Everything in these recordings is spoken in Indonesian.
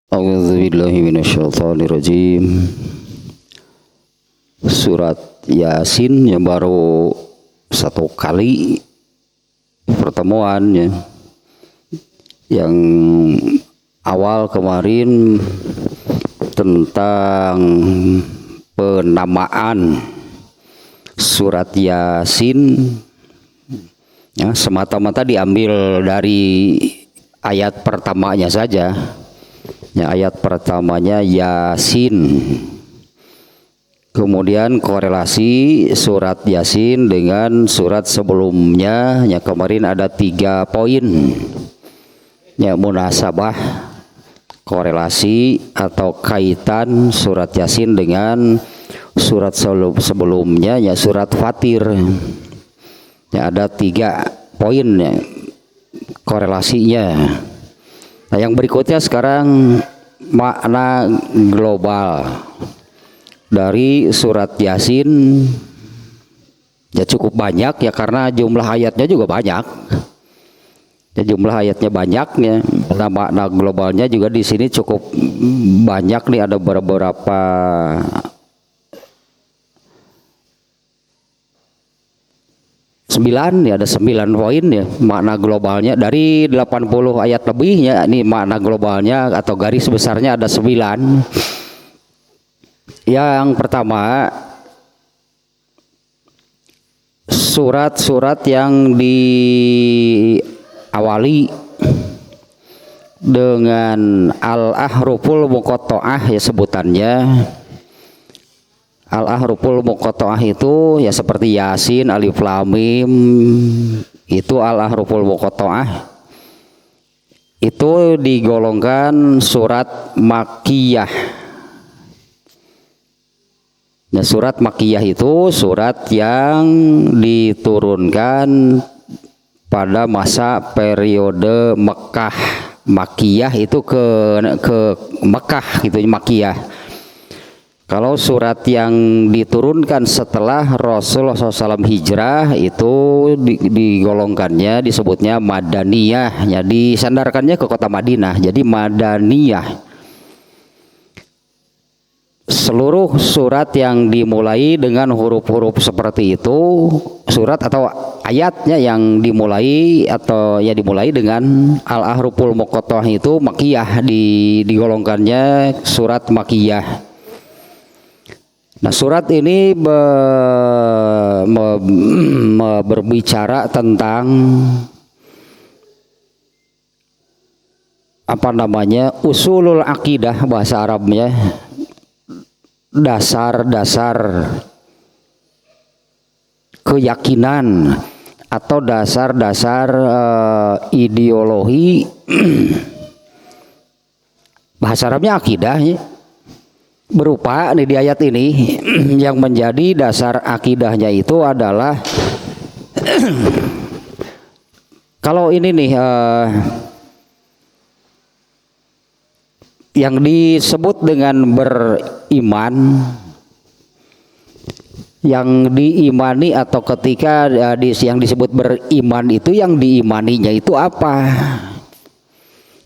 A'udzubillahi minasyaitonirrajim. Surat Yasin yang baru satu kali pertemuan ya. Yang awal kemarin tentang penamaan surat Yasin ya, semata-mata diambil dari ayat pertamanya saja. Ya, ayat pertamanya Yasin. Kemudian korelasi surat Yasin dengan surat sebelumnya. Ya, kemarin ada 3 poin. Ya, munasabah, korelasi atau kaitan surat Yasin dengan surat sebelumnya, ya surat Fatir. Ya, ada 3 poin ya, korelasinya. Nah, yang berikutnya sekarang makna global dari surat Yasin. Ya cukup banyak ya, karena jumlah ayatnya juga banyak. Ya, jumlah ayatnya banyak ya. Nah, makna globalnya juga di sini cukup banyak nih, ada beberapa ya, ada 9 poin ya makna globalnya dari 80 ayat lebihnya. Ini makna globalnya atau garis besarnya ada 9. Yang pertama, surat-surat yang diawali dengan al-ahruful muqatta'ah ya sebutannya. Al-ahruful muqatta'ah itu ya seperti Yasin, Alif Lam Mim, itu al-ahruful muqatta'ah. Itu digolongkan surat Makkiyah. Nah, surat Makkiyah itu surat yang diturunkan pada masa periode Mekah. Makkiyah itu ke Mekah gitu, Makkiyah. Kalau surat yang diturunkan setelah Rasulullah SAW hijrah itu digolongkannya, disebutnya Madaniyah, ya, disandarkannya ke kota Madinah, jadi Madaniyah. Seluruh surat yang dimulai dengan huruf-huruf seperti itu, surat atau ayatnya yang dimulai atau ya dimulai dengan al-ahruful muqatta'ah itu Makkiyah, digolongkannya surat Makkiyah. Nah, surat ini berbicara tentang usulul akidah, bahasa Arabnya dasar-dasar keyakinan atau dasar-dasar ideologi. Bahasa Arabnya akidah ya. Berupa nih di ayat ini yang menjadi dasar akidahnya itu adalah kalau ini nih yang disebut dengan beriman, yang diimani atau ketika yang disebut beriman itu yang diimaninya itu apa?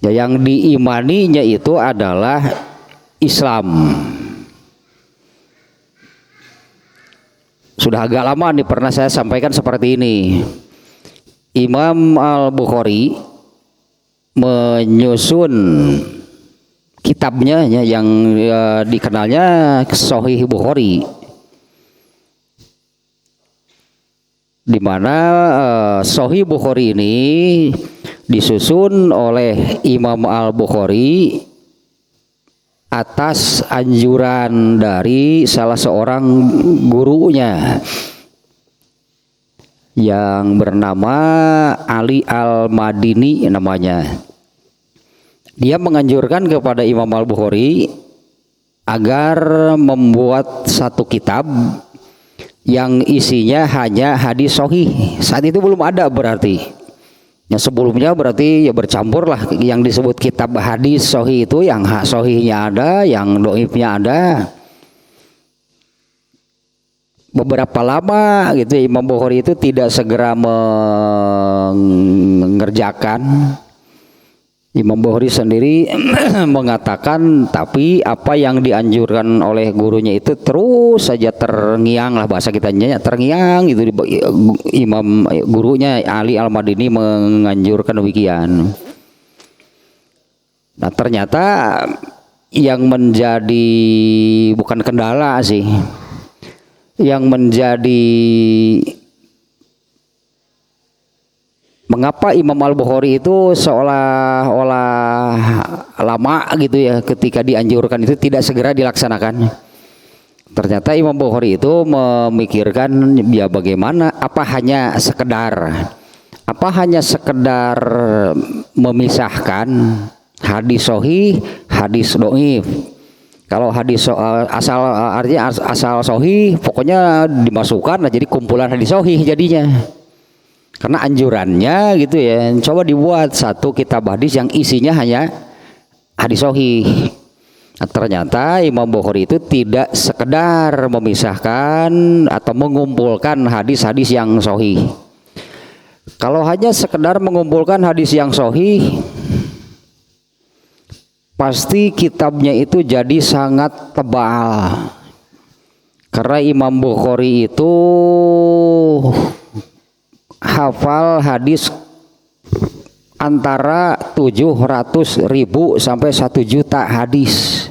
Ya, yang diimaninya itu adalah Islam. Sudah agak lama nih pernah saya sampaikan seperti ini. Imam Al-Bukhari menyusun kitabnya ya, yang dikenalnya Sahih Bukhari, di mana Sahih Bukhari ini disusun oleh Imam Al-Bukhari atas anjuran dari salah seorang gurunya yang bernama Ali Al-Madini namanya. Dia menganjurkan kepada Imam Al-Bukhari agar membuat satu kitab yang isinya hanya hadis sahih. Saat itu belum ada berarti. Yang sebelumnya berarti ya bercampur lah, yang disebut kitab hadis sahih itu yang sahihnya ada, yang doifnya ada. Beberapa lama gitu Imam Bukhari itu tidak segera mengerjakan Imam Bukhari sendiri mengatakan, tapi apa yang dianjurkan oleh gurunya itu terus saja terngiang lah, bahasa kitanya terngiang gitu. Imam gurunya Ali Al-Madini menganjurkan demikian. Nah ternyata yang menjadi bukan kendala sih, yang menjadi mengapa Imam Al-Bukhari itu seolah-olah lama gitu ya ketika dianjurkan itu tidak segera dilaksanakan. Ternyata Imam Bukhari itu memikirkan ya bagaimana, apa hanya sekedar memisahkan hadis sahih, hadis dhaif. Kalau hadis artinya asal sahih pokoknya dimasukkan nah jadi kumpulan hadis sahih jadinya. Karena anjurannya gitu ya, coba dibuat satu kitab hadis yang isinya hanya hadis sahih. Nah, ternyata Imam Bukhari itu tidak sekedar memisahkan atau mengumpulkan hadis-hadis yang sahih. Kalau hanya sekedar mengumpulkan hadis yang sahih, pasti kitabnya itu jadi sangat tebal. Karena Imam Bukhari itu hafal hadis antara 700.000 sampai 1 juta hadis.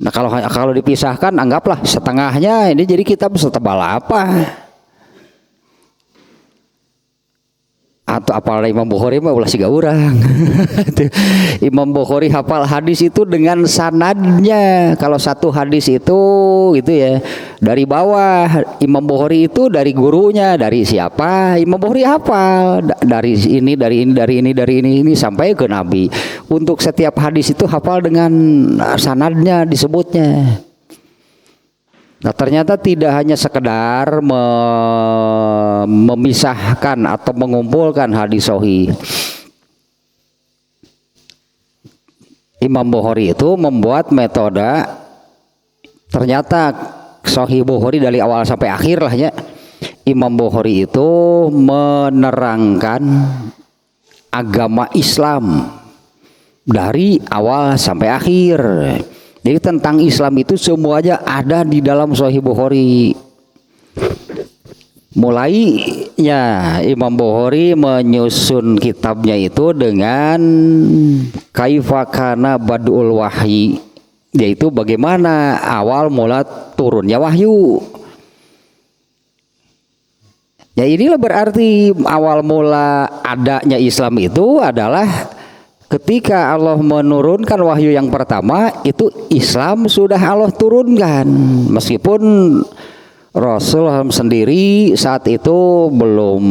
Nah kalau dipisahkan anggaplah setengahnya, ini jadi kitab setebal apa? Atau apalagi Imam Bukhari mah ulah siga urang. Imam Bukhari hafal hadis itu dengan sanadnya. Kalau satu hadis itu gitu ya, dari bawah Imam Bukhari itu dari gurunya, dari siapa? Imam Bukhari hafal dari ini sampai ke Nabi. Untuk setiap hadis itu hafal dengan sanadnya disebutnya. Nah ternyata tidak hanya sekedar memisahkan atau mengumpulkan hadis sahih. Imam Bukhari itu membuat metode, ternyata Sahih Bukhari dari awal sampai akhir lah ya. Imam Bukhari itu menerangkan agama Islam dari awal sampai akhir. Jadi tentang Islam itu semuanya ada di dalam Sahih Bukhari. Mulainya Imam Bukhari menyusun kitabnya itu dengan kaifa kana badul wahyi, yaitu bagaimana awal mula turunnya wahyu. Ya inilah berarti awal mula adanya Islam itu adalah ketika Allah menurunkan wahyu yang pertama, itu Islam sudah Allah turunkan. Meskipun Rasulullah sendiri saat itu belum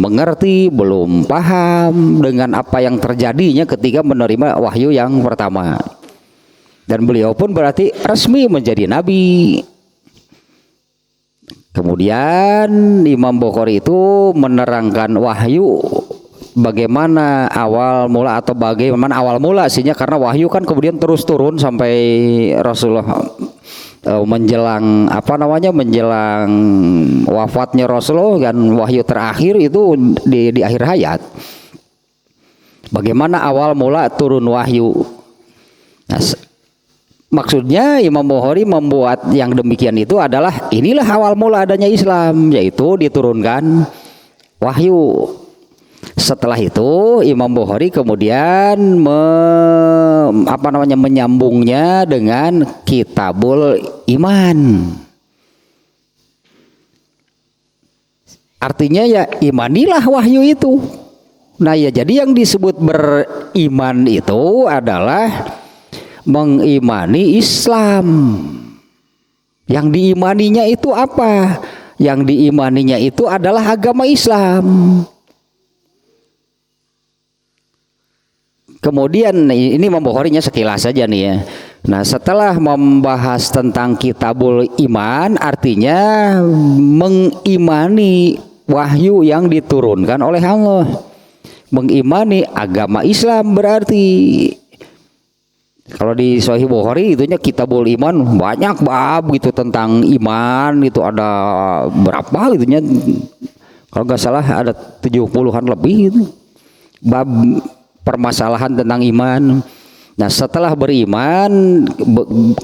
mengerti, belum paham dengan apa yang terjadinya ketika menerima wahyu yang pertama. Dan beliau pun berarti resmi menjadi nabi. Kemudian Imam Bukhari itu menerangkan wahyu, bagaimana awal mula atau bagaimana awal mula sihnya, karena wahyu kan kemudian terus turun sampai Rasulullah menjelang menjelang wafatnya Rasulullah, kan wahyu terakhir itu di akhir hayat. Bagaimana awal mula turun wahyu. Nah, maksudnya Imam Bukhari membuat yang demikian itu adalah inilah awal mula adanya Islam, yaitu diturunkan wahyu. Setelah itu Imam Bukhari kemudian menyambungnya dengan Kitabul Iman. Artinya ya imanilah wahyu itu. Nah ya, jadi yang disebut beriman itu adalah mengimani Islam. Yang diimaninya itu apa? Yang diimaninya itu adalah agama Islam. Kemudian ini Imam Bukharinya sekilas saja nih ya. Nah setelah membahas tentang Kitabul Iman, artinya mengimani wahyu yang diturunkan oleh Allah, mengimani agama Islam. Berarti kalau di Sahih Bukhari itunya Kitabul Iman banyak bab gitu tentang iman, itu ada berapa gitunya, kalau nggak salah ada 70-an lebih gitu bab permasalahan tentang iman. Nah, setelah beriman,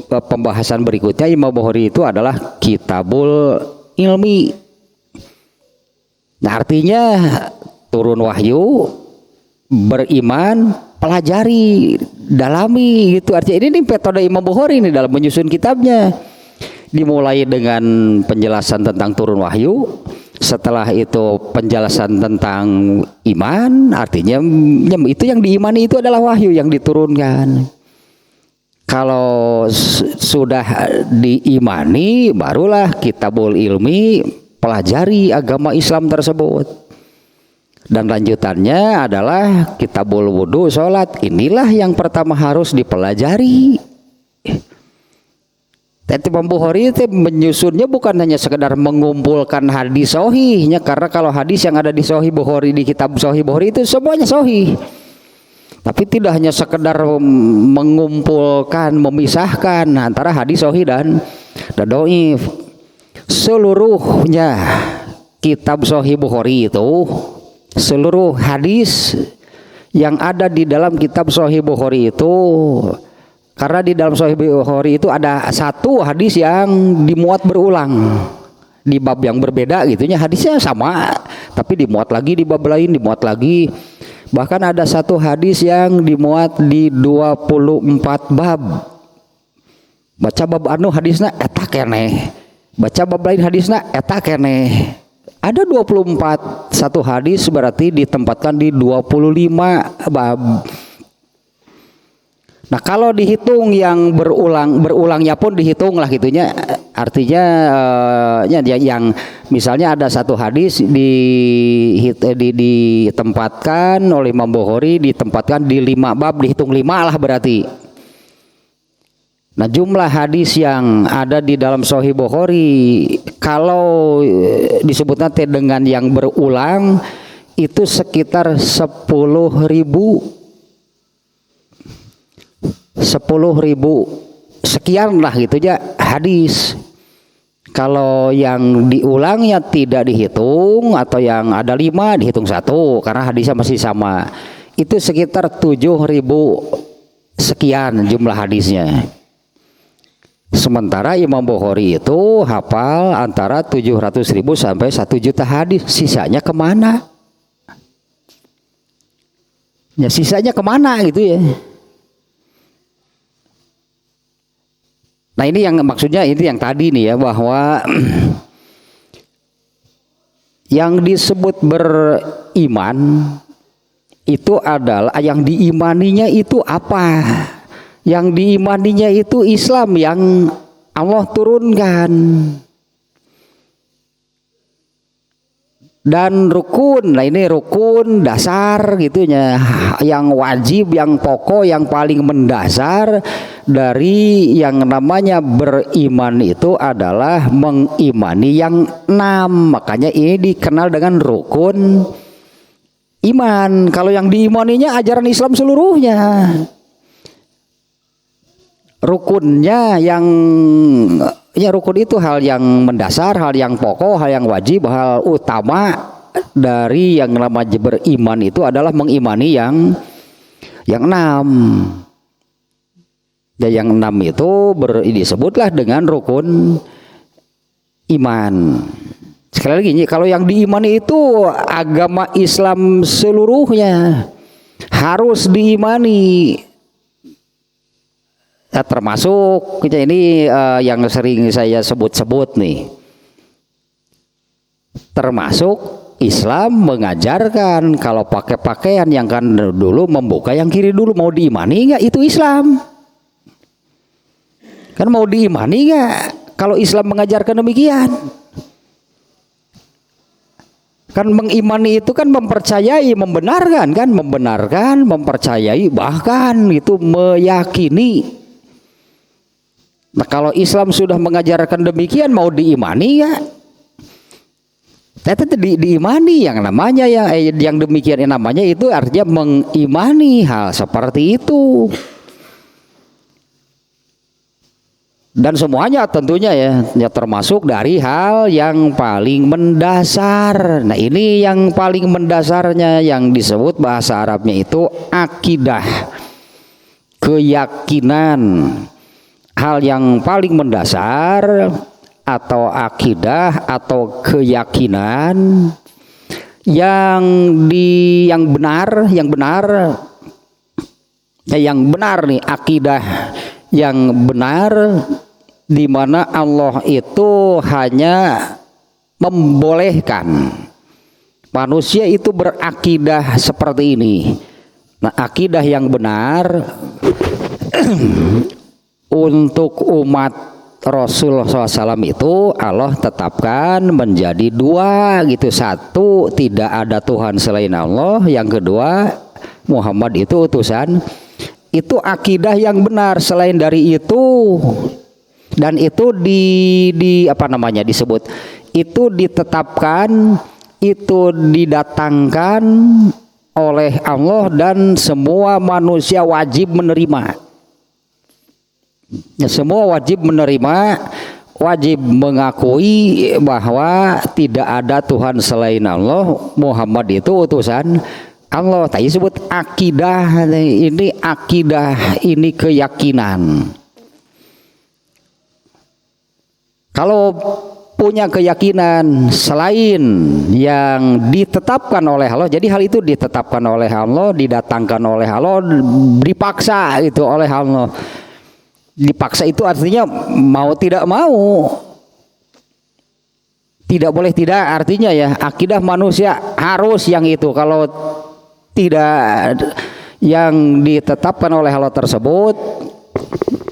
pembahasan berikutnya Imam Bukhari itu adalah kitabul ilmi. Nah, artinya turun wahyu, beriman, pelajari, dalami gitu. Artinya ini metode Imam Bukhari ini dalam menyusun kitabnya. Dimulai dengan penjelasan tentang turun wahyu, setelah itu penjelasan tentang iman, artinya itu yang diimani itu adalah wahyu yang diturunkan. Kalau sudah diimani, barulah kitabul ilmi, pelajari agama Islam tersebut. Dan lanjutannya adalah kitabul wudu, sholat. Inilah yang pertama harus dipelajari. Imam Bukhari itu menyusunnya bukan hanya sekedar mengumpulkan hadis sahihnya, karena kalau hadis yang ada di Sahih Bukhari, di kitab Sahih Bukhari itu semuanya sahih. Tapi tidak hanya sekedar mengumpulkan, memisahkan antara hadis sahih dan dhaif. Seluruhnya kitab Sahih Bukhari itu, seluruh hadis yang ada di dalam kitab Sahih Bukhari itu, karena di dalam Sahih Bukhari itu ada satu hadis yang dimuat berulang di bab yang berbeda gitunya, hadisnya sama tapi dimuat lagi di bab lain, dimuat lagi. Bahkan ada satu hadis yang dimuat di 24 bab. Baca bab anu hadisna eta keneh, baca bab lain hadisna eta keneh. Ada 24, satu hadis berarti ditempatkan di 25 bab. Nah, kalau dihitung yang berulangnya pun dihitung lah gitunya. Artinya yang misalnya ada satu hadis ditempatkan oleh Imam Bukhari, ditempatkan di 5 bab, dihitung 5 lah berarti. Nah, jumlah hadis yang ada di dalam Sahih Bukhari kalau disebutnya dengan yang berulang itu sekitar 10.000 sekian lah gitu ya hadis. Kalau yang diulangnya tidak dihitung atau yang ada 5 dihitung 1 karena hadisnya masih sama, itu sekitar 7.000 sekian jumlah hadisnya. Sementara Imam Bukhari itu hafal antara 700.000 sampai 1 juta hadis. Sisanya kemana? Ya sisanya kemana gitu ya. Nah, ini yang maksudnya ini yang tadi nih ya, bahwa yang disebut beriman itu adalah yang diimaninya itu apa? Yang diimaninya itu Islam yang Allah turunkan. Dan rukun, nah ini rukun dasar gitunya, yang wajib, yang pokok, yang paling mendasar dari yang namanya beriman itu adalah mengimani yang 6. Makanya ini dikenal dengan rukun iman. Kalau yang diimaninya ajaran Islam seluruhnya. Rukunnya yang ya rukun itu hal yang mendasar, hal yang pokok, hal yang wajib, hal utama dari yang namanya beriman itu adalah mengimani yang 6. Dan yang 6 itu disebutlah dengan rukun iman. Sekali lagi, kalau yang diimani itu agama Islam seluruhnya harus diimani. Nah, termasuk ini yang sering saya sebut-sebut nih, termasuk Islam mengajarkan kalau pakai pakaian yang kan dulu membuka yang kiri dulu, mau diimani nggak itu Islam? Kan mau diimani nggak kalau Islam mengajarkan demikian? Kan mengimani itu kan mempercayai, membenarkan kan, membenarkan, mempercayai, bahkan itu meyakini. Nah, kalau Islam sudah mengajarkan demikian, mau diimani ya? Tapi diimani yang namanya yang demikian namanya itu artinya mengimani hal seperti itu. Dan semuanya tentunya ya termasuk dari hal yang paling mendasar. Nah ini yang paling mendasarnya yang disebut bahasa Arabnya itu akidah, keyakinan. Hal yang paling mendasar atau akidah atau keyakinan yang benar nih, akidah yang benar di mana Allah itu hanya membolehkan manusia itu berakidah seperti ini. Nah, akidah yang benar untuk umat Rasulullah SAW itu Allah tetapkan menjadi dua gitu. Satu, tidak ada Tuhan selain Allah. Yang kedua, Muhammad itu utusan. Itu akidah yang benar. Selain dari itu, dan itu disebut, itu ditetapkan, itu didatangkan oleh Allah dan semua manusia wajib menerima. Ya, semua wajib menerima, wajib mengakui bahwa tidak ada Tuhan selain Allah, Muhammad itu utusan Allah. Tadi disebut akidah, ini akidah, ini keyakinan. Kalau punya keyakinan selain yang ditetapkan oleh Allah, jadi hal itu ditetapkan oleh Allah, didatangkan oleh Allah, dipaksa itu oleh Allah. Dipaksa itu artinya mau tidak mau, tidak boleh tidak, artinya ya akidah manusia harus yang itu. Kalau tidak yang ditetapkan oleh Allah tersebut,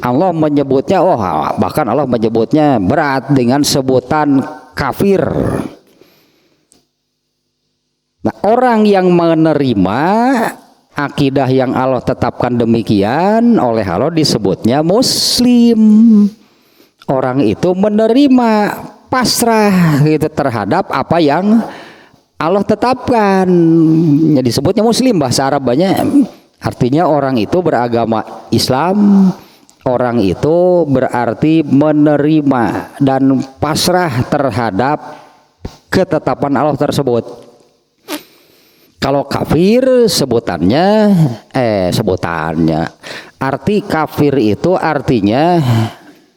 Allah menyebutnya, bahkan Allah menyebutnya berat dengan sebutan kafir. Nah, orang yang menerima akidah yang Allah tetapkan demikian oleh Allah disebutnya muslim. Orang itu menerima, pasrah gitu terhadap apa yang Allah tetapkan. Ya, disebutnya muslim, bahasa Arabnya. Artinya orang itu beragama Islam. Orang itu berarti menerima dan pasrah terhadap ketetapan Allah tersebut. Kalau kafir sebutannya arti kafir itu artinya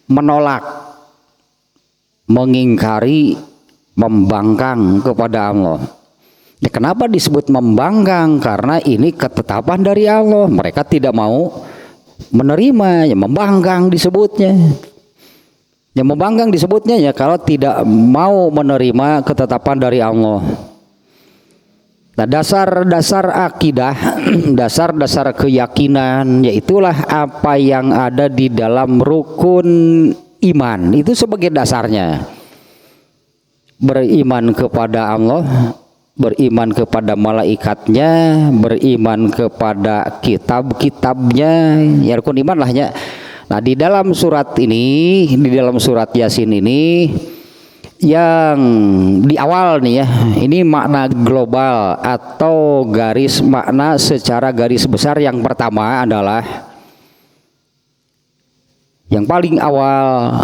menolak, mengingkari, membangkang kepada Allah. Ya, kenapa disebut membangkang? Karena ini ketetapan dari Allah. Mereka tidak mau menerima, ya membangkang disebutnya. Ya membangkang disebutnya ya kalau tidak mau menerima ketetapan dari Allah. Nah, dasar-dasar akidah, dasar-dasar keyakinan, yaitulah apa yang ada di dalam rukun iman. Itu sebagai dasarnya. Beriman kepada Allah, beriman kepada malaikatnya, beriman kepada kitab-kitabnya, ya rukun iman lah ya. Nah, di dalam surat ini, di dalam surat Yasin ini yang di awal nih ya, ini makna global atau garis makna secara garis besar. Yang pertama adalah yang paling awal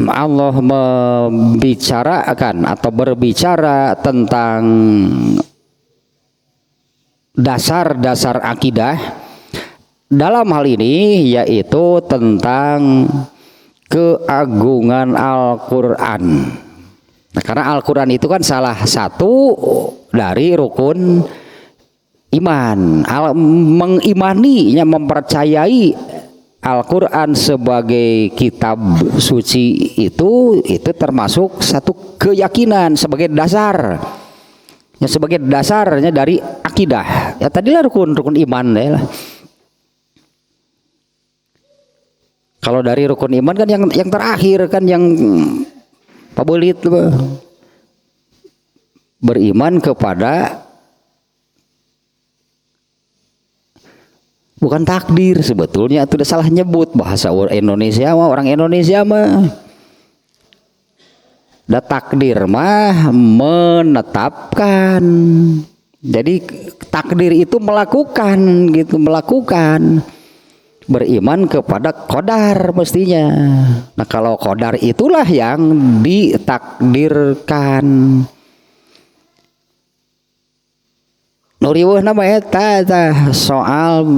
Allah membicarakan atau berbicara tentang dasar-dasar akidah dalam hal ini, yaitu tentang keagungan Al-Quran. Nah, karena Al-Quran itu kan salah satu dari rukun iman. Mengimaninya, mempercayai Al-Quran sebagai kitab suci itu termasuk satu keyakinan sebagai dasar. Ya, sebagai dasarnya dari akidah. Ya tadilah rukun iman ya. Kalau dari rukun iman kan yang terakhir kan yang pabulit, beriman kepada bukan takdir. Sebetulnya itu udah salah nyebut bahasa Indonesia mah, orang Indonesia mah da takdir mah menetapkan. Jadi takdir itu melakukan gitu, melakukan. beriman kepada qadar mestinya. Nah kalau qadar itulah yang ditakdirkan. Nuriweuh nama eta soal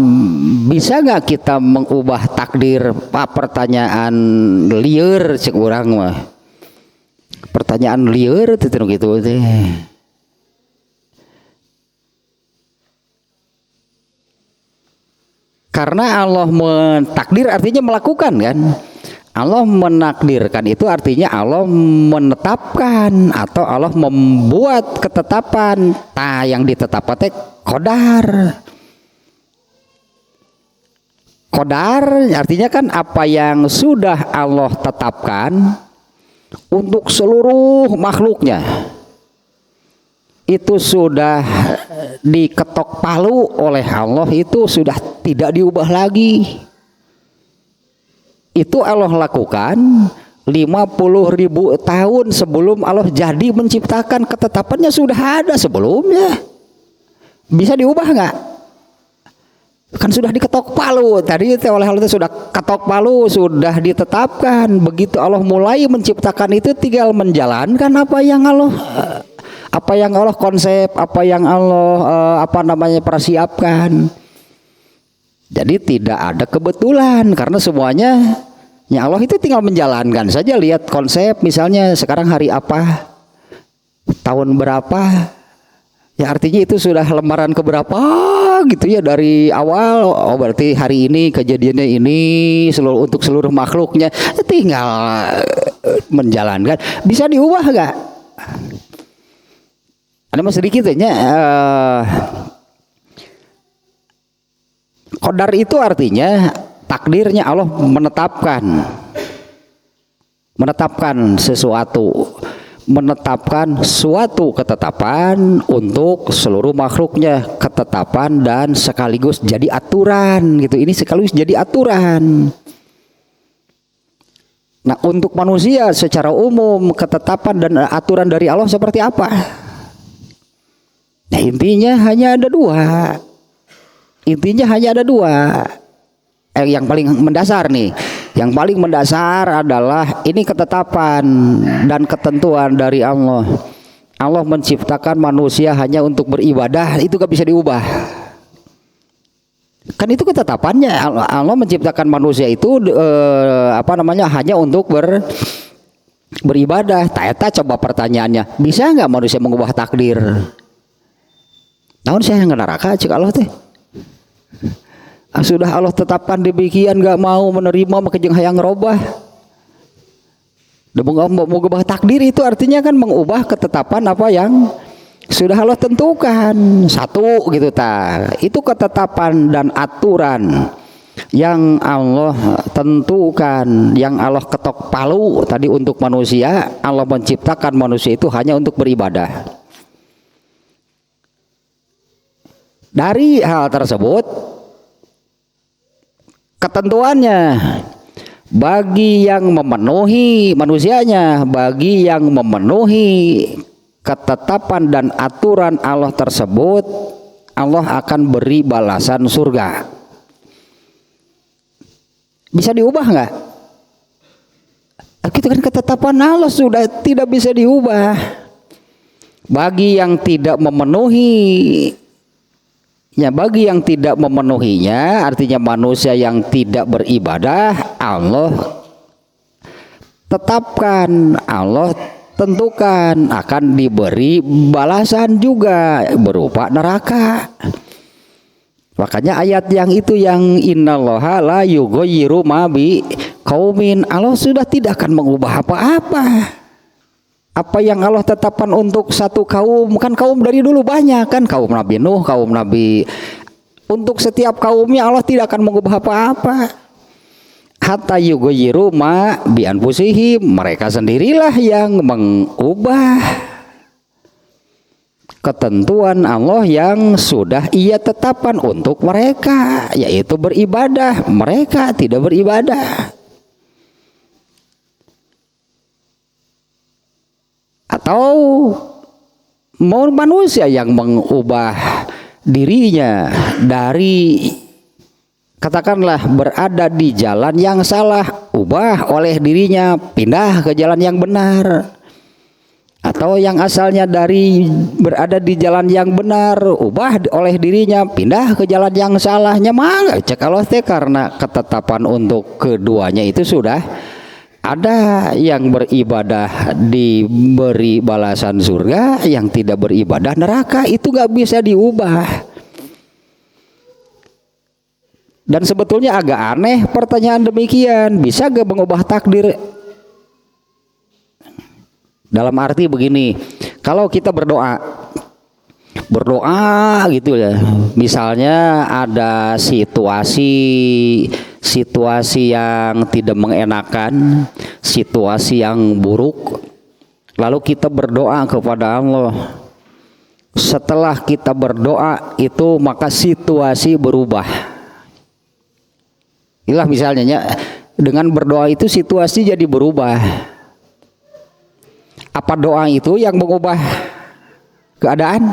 bisa nggak kita mengubah takdir? Pertanyaan lieur cek urang mah. Pertanyaan lieur teh gitu teh. Karena Allah mentakdir artinya melakukan kan. Allah menakdirkan itu artinya Allah menetapkan atau Allah membuat ketetapan. Yang ditetapkan teh qadar. Qadar artinya kan apa yang sudah Allah tetapkan untuk seluruh makhluknya. Itu sudah diketok palu oleh Allah, itu sudah tidak diubah lagi. Itu Allah lakukan 50.000 tahun sebelum Allah jadi menciptakan. Ketetapannya sudah ada sebelumnya. Bisa diubah nggak? Kan sudah diketok palu. Tadi oleh Allah itu sudah ketok palu, sudah ditetapkan. Begitu Allah mulai menciptakan itu tinggal menjalankan apa yang Allah konsep, apa yang Allah persiapkan. Jadi tidak ada kebetulan karena semuanya ya Allah itu tinggal menjalankan saja. Lihat konsep misalnya sekarang hari apa, tahun berapa, ya artinya itu sudah lembaran keberapa gitu ya dari awal. Oh berarti hari ini kejadiannya ini untuk seluruh makhluknya, tinggal menjalankan. Bisa diubah nggak? Ada mas sedikit ya. Qadar itu artinya takdirnya Allah menetapkan sesuatu, menetapkan suatu ketetapan untuk seluruh makhluknya, ketetapan dan sekaligus jadi aturan gitu. Ini sekaligus jadi aturan. Nah untuk manusia secara umum ketetapan dan aturan dari Allah seperti apa? Nah intinya hanya ada dua. Yang paling mendasar nih. Yang paling mendasar adalah ini ketetapan dan ketentuan dari Allah. Allah menciptakan manusia hanya untuk beribadah, itu gak bisa diubah. Kan itu ketetapannya. Allah menciptakan manusia itu hanya untuk beribadah. Eta coba pertanyaannya, bisa nggak manusia mengubah takdir? Namun saya yang neraka cik Allah teh. Sudah Allah tetapkan demikian gak mau menerima maka jeung hayang robah. Mau mengubah takdir itu artinya kan mengubah ketetapan apa yang sudah Allah tentukan. Satu gitu itu ketetapan dan aturan yang Allah tentukan, yang Allah ketok palu tadi untuk manusia. Allah menciptakan manusia itu hanya untuk beribadah. Dari hal tersebut ketentuannya bagi yang memenuhi manusianya, bagi yang memenuhi ketetapan dan aturan Allah tersebut, Allah akan beri balasan surga. Bisa diubah nggak? Itu kan ketetapan Allah sudah tidak bisa diubah. Bagi yang tidak memenuhinya, artinya manusia yang tidak beribadah, Allah tetapkan, Allah tentukan akan diberi balasan juga berupa neraka. Makanya ayat yang itu yang innallaha la yughayyiru ma bi qaumin, Allah sudah tidak akan mengubah apa-apa. Apa yang Allah tetapkan untuk satu kaum, kan kaum dari dulu banyak kan, kaum Nabi Nuh, kaum Nabi, untuk setiap kaumnya Allah tidak akan mengubah apa-apa. Hatta yughayyiru ma bi anfusihim, mereka sendirilah yang mengubah ketentuan Allah yang sudah Ia tetapkan untuk mereka, yaitu beribadah. Mereka tidak beribadah. Atau mau manusia yang mengubah dirinya dari katakanlah berada di jalan yang salah, ubah oleh dirinya pindah ke jalan yang benar. Atau yang asalnya dari berada di jalan yang benar, ubah oleh dirinya pindah ke jalan yang salahnya, mangga cek Allah teh, karena ketetapan untuk keduanya itu sudah ada. Yang beribadah diberi balasan surga, yang tidak beribadah neraka. Itu gak bisa diubah. Dan sebetulnya agak aneh pertanyaan demikian, bisa gak mengubah takdir? Dalam arti begini, kalau kita berdoa gitu ya, misalnya ada situasi yang tidak mengenakan, situasi yang buruk, lalu kita berdoa kepada Allah. Setelah kita berdoa itu maka situasi berubah. Inilah misalnya ya, dengan berdoa itu situasi jadi berubah. Apa doa itu yang mengubah keadaan?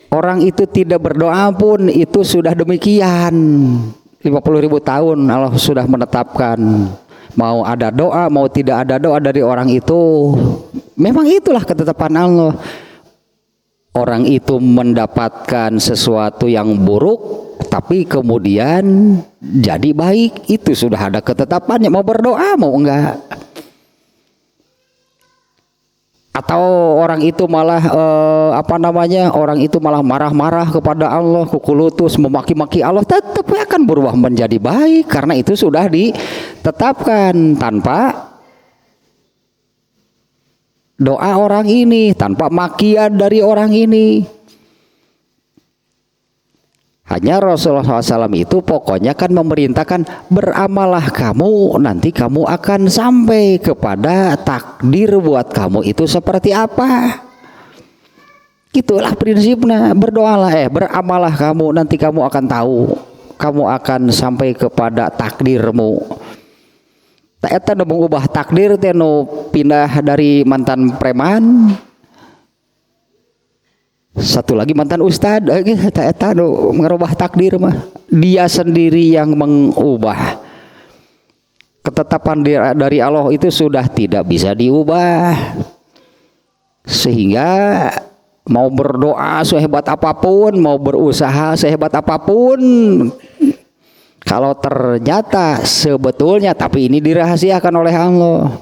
Orang itu tidak berdoa pun itu sudah demikian. 50.000 tahun Allah sudah menetapkan, mau ada doa mau tidak ada doa dari orang itu, memang itulah ketetapan Allah. Orang itu mendapatkan sesuatu yang buruk tapi kemudian jadi baik, itu sudah ada ketetapannya, mau berdoa mau enggak. Atau orang itu malah orang itu malah marah-marah kepada Allah, kukulutus memaki-maki Allah, tetap akan berubah menjadi baik karena itu sudah ditetapkan tanpa doa orang ini, tanpa makian dari orang ini. Hanya Rasulullah SAW itu pokoknya kan memerintahkan, beramalah kamu, nanti kamu akan sampai kepada takdir buat kamu itu seperti apa. Itulah prinsipnya, berdoalah, beramalah kamu, nanti kamu akan tahu, kamu akan sampai kepada takdirmu. Eta nu mengubah takdir teh nu pindah dari mantan preman, satu lagi mantan ustad, eta nu ngerubah takdir mah dia sendiri yang mengubah. Ketetapan dari Allah itu sudah tidak bisa diubah, sehingga mau berdoa sehebat apapun, mau berusaha sehebat apapun, kalau ternyata sebetulnya, tapi ini dirahasiakan oleh Allah,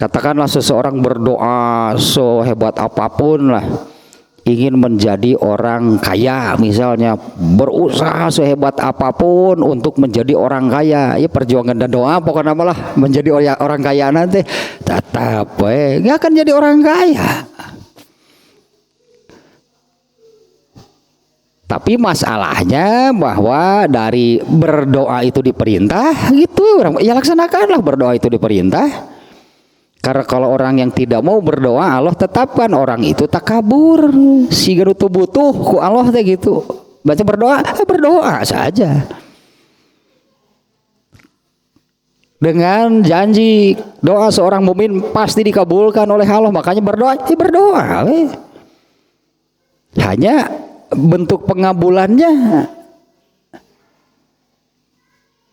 katakanlah seseorang berdoa sehebat apapun lah, ingin menjadi orang kaya misalnya, berusaha sehebat apapun untuk menjadi orang kaya, ya perjuangan dan doa pokoknya malah menjadi orang kaya, nanti tetap nggak akan jadi orang kaya. Tapi masalahnya bahwa dari berdoa itu diperintah gitu, ya laksanakanlah, berdoa itu diperintah. Karena kalau orang yang tidak mau berdoa, Allah tetapkan orang itu takabur, siga butuh ku Allah teh gitu. Baca berdoa saja. Dengan janji doa seorang mukmin pasti dikabulkan oleh Allah, makanya berdoa. Hanya bentuk pengabulannya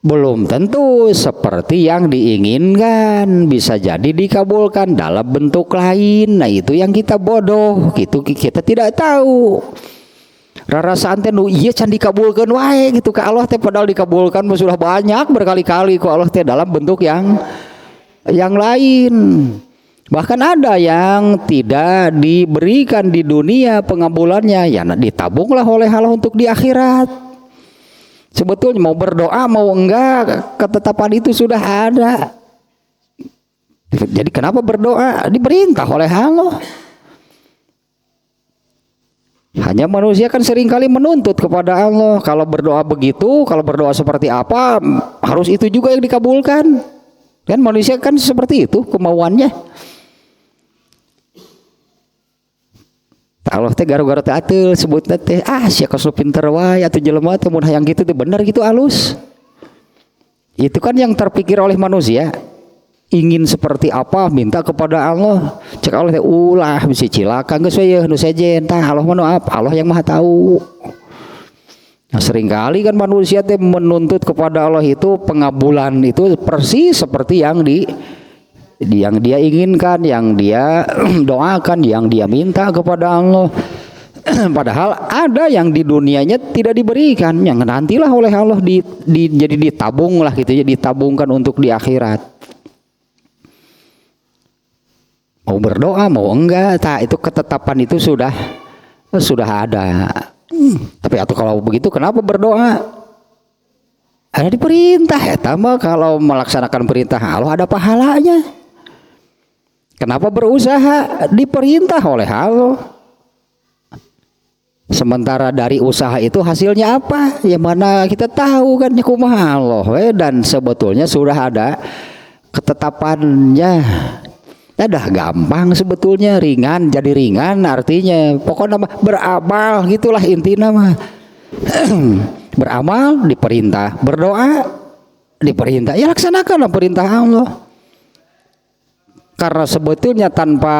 belum tentu seperti yang diinginkan, bisa jadi dikabulkan dalam bentuk lain. Nah itu yang kita bodoh, gitu kita tidak tahu. Rarasaan teh nu ieu can dikabulkeun wae gitu ka Allah teh, padahal dikabulkan sudah banyak berkali-kali ku Allah teh dalam bentuk yang lain. Bahkan ada yang tidak diberikan di dunia pengabulannya, ya ditabunglah oleh Allah untuk di akhirat. Sebetulnya mau berdoa mau enggak, ketetapan itu sudah ada. Jadi kenapa berdoa? Diperintah oleh Allah. Hanya manusia kan seringkali menuntut kepada Allah, kalau berdoa begitu, kalau berdoa seperti apa, harus itu juga yang dikabulkan. Kan manusia kan seperti itu kemauannya. Allah teh gara-gara teh atul sebut teh sia kos pinter wae atuh jelema teh mun hayang gitu teh bener gitu alus. Itu kan yang terpikir oleh manusia. Ingin seperti apa minta kepada Allah. Cek Allah teh ulah bisi cilaka geus we nu sejen tah Allah mah Allah yang Maha tahu. Nah, seringkali kan manusia menuntut kepada Allah itu pengabulan itu persis seperti yang dia inginkan, yang dia doakan, yang dia minta kepada Allah. Padahal ada yang di dunianya tidak diberikan, yang nantilah oleh Allah jadi ditabung lah gitu ya, ditabungkan untuk di akhirat. Mau berdoa mau enggak, itu ketetapan itu sudah ada. Tapi atau kalau begitu kenapa berdoa? Ada diperintah ya, tambah kalau melaksanakan perintah Allah ada pahalanya. Kenapa berusaha? Diperintah oleh Allah. Sementara dari usaha itu hasilnya apa? Yang mana kita tahu kan kumaha Allah dan sebetulnya sudah ada ketetapannya. Dah gampang sebetulnya, ringan jadi ringan artinya. Pokoknya beramal gitulah intinya mah. Beramal diperintah, berdoa diperintah. Ya laksanakanlah perintah Allah. Karena sebetulnya tanpa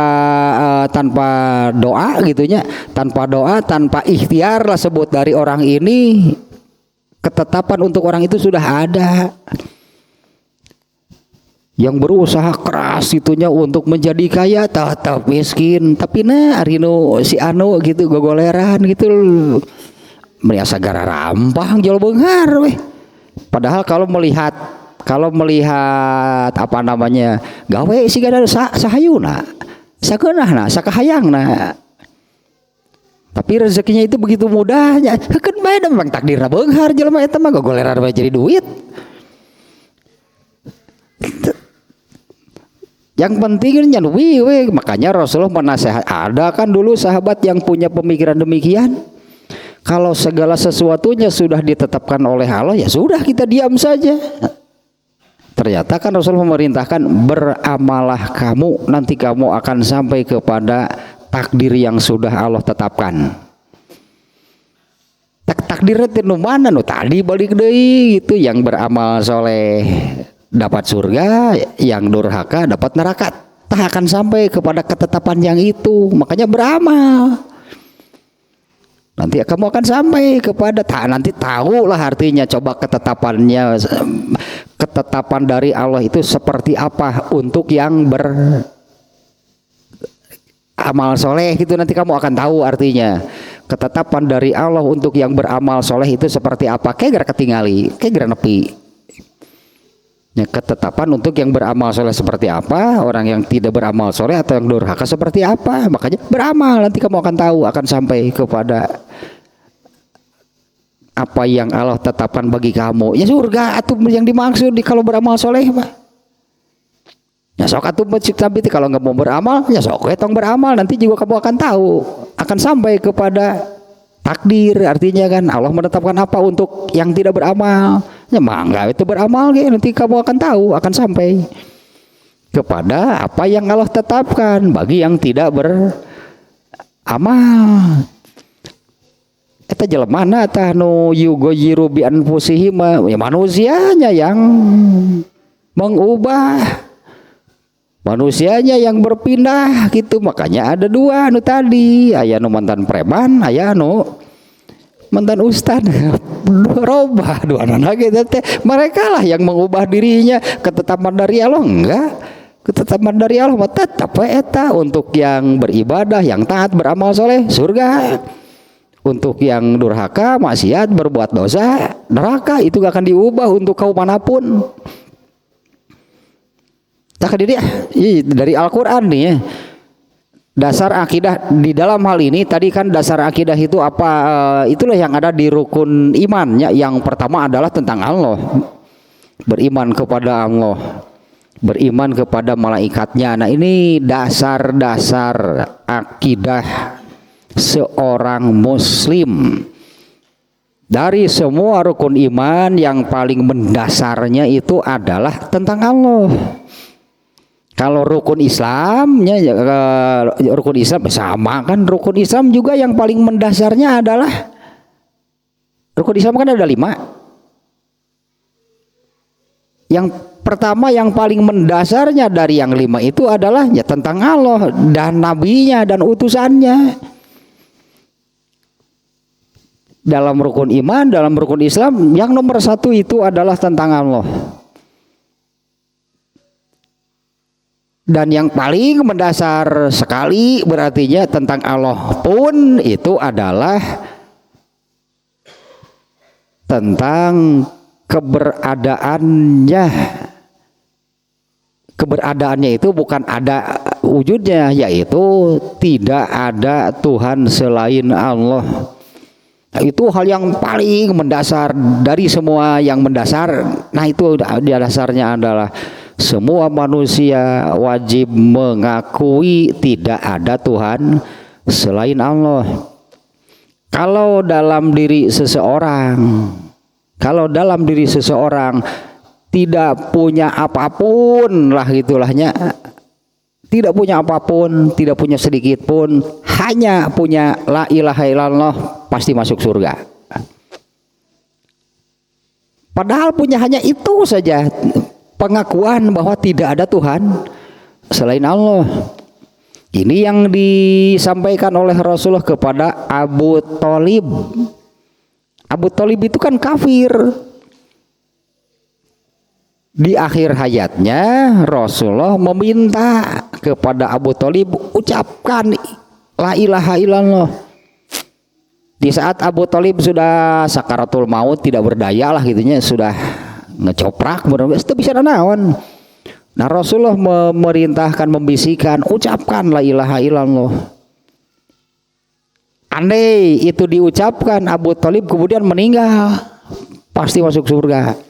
doa gitunya, tanpa doa, tanpa ikhtiar lah sebut dari orang ini, ketetapan untuk orang itu sudah ada. Yang berusaha keras itunya untuk menjadi kaya tetap miskin, tapi arino si anu gitu gogoleran gitu, merasa gara rampang jual benghar weh. Padahal kalau melihat apa namanya gawe sih gak ada sahayuna sakeunahna sakahayangna, tapi rezekinya itu begitu mudahnya kan bae memang takdirna beunghar jelema eta mah gogoleran bae jadi duit. Yang penting nya we makanya Rasulullah menasehat, ada kan dulu sahabat yang punya pemikiran demikian, kalau segala sesuatunya sudah ditetapkan oleh Allah ya sudah kita diam saja. Ternyata kan Rasul memerintahkan beramalah kamu, nanti kamu akan sampai kepada takdir yang sudah Allah tetapkan. Takdirnya tinu mana nu tadi balik deui gitu, yang beramal soleh dapat surga, yang durhaka dapat neraka. Tak akan sampai kepada ketetapan yang itu, makanya beramal. Nanti kamu akan sampai kepada nanti tahulah artinya, coba ketetapannya, ketetapan dari Allah itu seperti apa untuk yang beramal soleh gitu, nanti kamu akan tahu artinya ketetapan dari Allah untuk yang beramal soleh itu seperti apa. Kayak gara ketingali, kayak gara nepi ya, ketetapan untuk yang beramal soleh seperti apa, orang yang tidak beramal soleh atau yang durhaka seperti apa. Makanya beramal, nanti kamu akan tahu, akan sampai kepada apa yang Allah tetapkan bagi kamu. Ya surga atau yang dimaksud kalau beramal soleh mah. Ya sok atuh tapi kalau nggak mau beramal ya sok tong beramal, nanti juga kamu akan tahu, akan sampai kepada takdir. Artinya kan Allah menetapkan apa untuk yang tidak beramal. Ya mangga itu beramal nanti kamu akan tahu, akan sampai kepada apa yang Allah tetapkan bagi yang tidak beramal. Eta jelema tah nu yugoyiru bi anfusihim, ya manusianya yang mengubah, manusianya yang berpindah gitu. Makanya ada dua anu tadi, aya nu mantan preman, aya nu mantan ustad. Robah dua anak gitu teh. Mereka lah yang mengubah dirinya. Ketetapan dari Allah enggak. Ketetapan dari Allah tetap eta untuk yang beribadah, yang taat, beramal soleh surga. Untuk yang durhaka, maksiat, berbuat dosa, neraka. Itu gak akan diubah untuk kaum manapun. Tak dari Al-Quran nih ya. Dasar akidah di dalam hal ini tadi kan dasar akidah itu apa? Itulah yang ada di rukun iman ya. Yang pertama adalah tentang Allah. Beriman kepada Allah. Beriman kepada malaikatnya. Nah ini dasar-dasar akidah seorang muslim. Dari semua rukun iman yang paling mendasarnya itu adalah tentang Allah. Kalau rukun Islamnya rukun Islam sama kan, rukun Islam juga yang paling mendasarnya adalah rukun Islam kan ada 5. Yang pertama yang paling mendasarnya dari yang 5 itu adalah ya tentang Allah dan nabinya dan utusannya. dalam rukun iman, dalam rukun Islam, yang nomor satu itu adalah tentang Allah. Dan yang paling mendasar sekali berartinya tentang Allah pun itu adalah tentang keberadaannya. Keberadaannya itu bukan ada wujudnya, yaitu tidak ada Tuhan selain Allah. Nah, itu hal yang paling mendasar dari semua yang mendasar. Nah, itu dasarnya adalah semua manusia wajib mengakui tidak ada Tuhan selain Allah. Kalau dalam diri seseorang tidak punya apapun lah gitulahnya, tidak punya apapun, tidak punya sedikit pun, hanya punya la ilaha illallah, pasti masuk surga. Padahal punya hanya itu saja, pengakuan bahwa tidak ada Tuhan selain Allah. Ini yang disampaikan oleh Rasulullah kepada Abu Thalib. Abu Thalib itu kan kafir. Di akhir hayatnya Rasulullah meminta kepada Abu Thalib, ucapkan la ilaha illallah. Di saat Abu Thalib sudah sakaratul maut, tidak berdaya lah gitunya, sudah ngecoprak, benar-benar itu bisa naon. Nah, Rasulullah memerintahkan, membisikkan, ucapkan la ilaha illallah. Andai itu diucapkan, Abu Thalib kemudian meninggal, pasti masuk surga.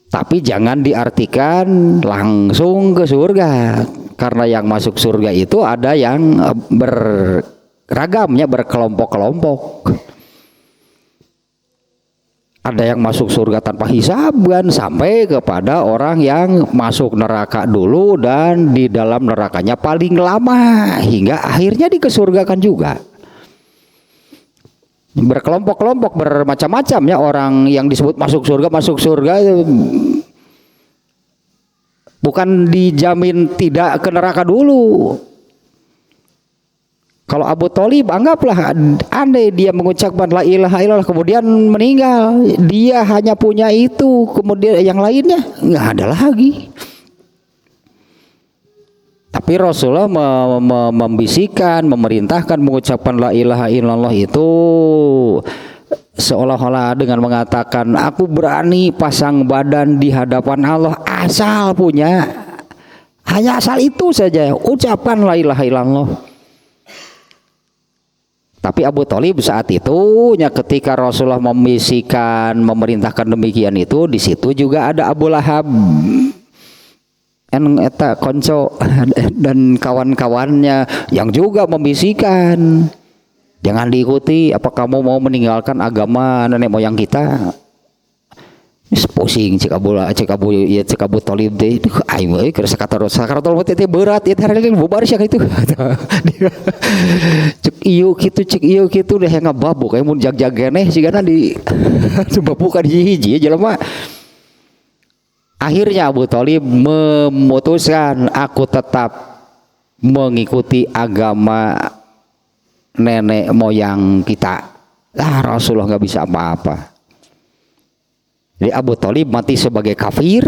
Tapi jangan diartikan langsung ke surga, karena yang masuk surga itu ada yang beragamnya, berkelompok-kelompok. Ada yang masuk surga tanpa hisaban, sampai kepada orang yang masuk neraka dulu dan di dalam nerakanya paling lama hingga akhirnya dikesurgakan juga. Berkelompok-kelompok, bermacam-macam ya orang yang disebut masuk surga, bukan dijamin tidak ke neraka dulu. Kalau Abu Thalib, anggaplah andai dia mengucapkan la ilaha illallah kemudian meninggal, dia hanya punya itu, kemudian yang lainnya nggak ada lagi. Tapi Rasulullah membisikkan, memerintahkan mengucapkan la ilaha illallah itu seolah-olah dengan mengatakan, aku berani pasang badan di hadapan Allah asal punya, hanya asal itu saja, ucapan la ilaha illallah. Tapi Abu Thalib saat itu, ketika Rasulullah membisikkan, memerintahkan demikian itu, di situ juga ada Abu Lahab, eta konco dan kawan-kawannya yang juga membisikkan, jangan diikuti, apa kamu mau meninggalkan agama nenek moyang kita? Pusing cek Abu Thalib deh, ayo keur sakaratul maut teh berat ya, hareureun bubar sia kitu. Cek ieu kitu deh ngababuk kayak mun jag-jag keneh sigana di babuk di hiji jelema. Akhirnya Abu Thalib memutuskan, aku tetap mengikuti agama nenek moyang kita. Rasulullah nggak bisa apa-apa. Jadi Abu Thalib mati sebagai kafir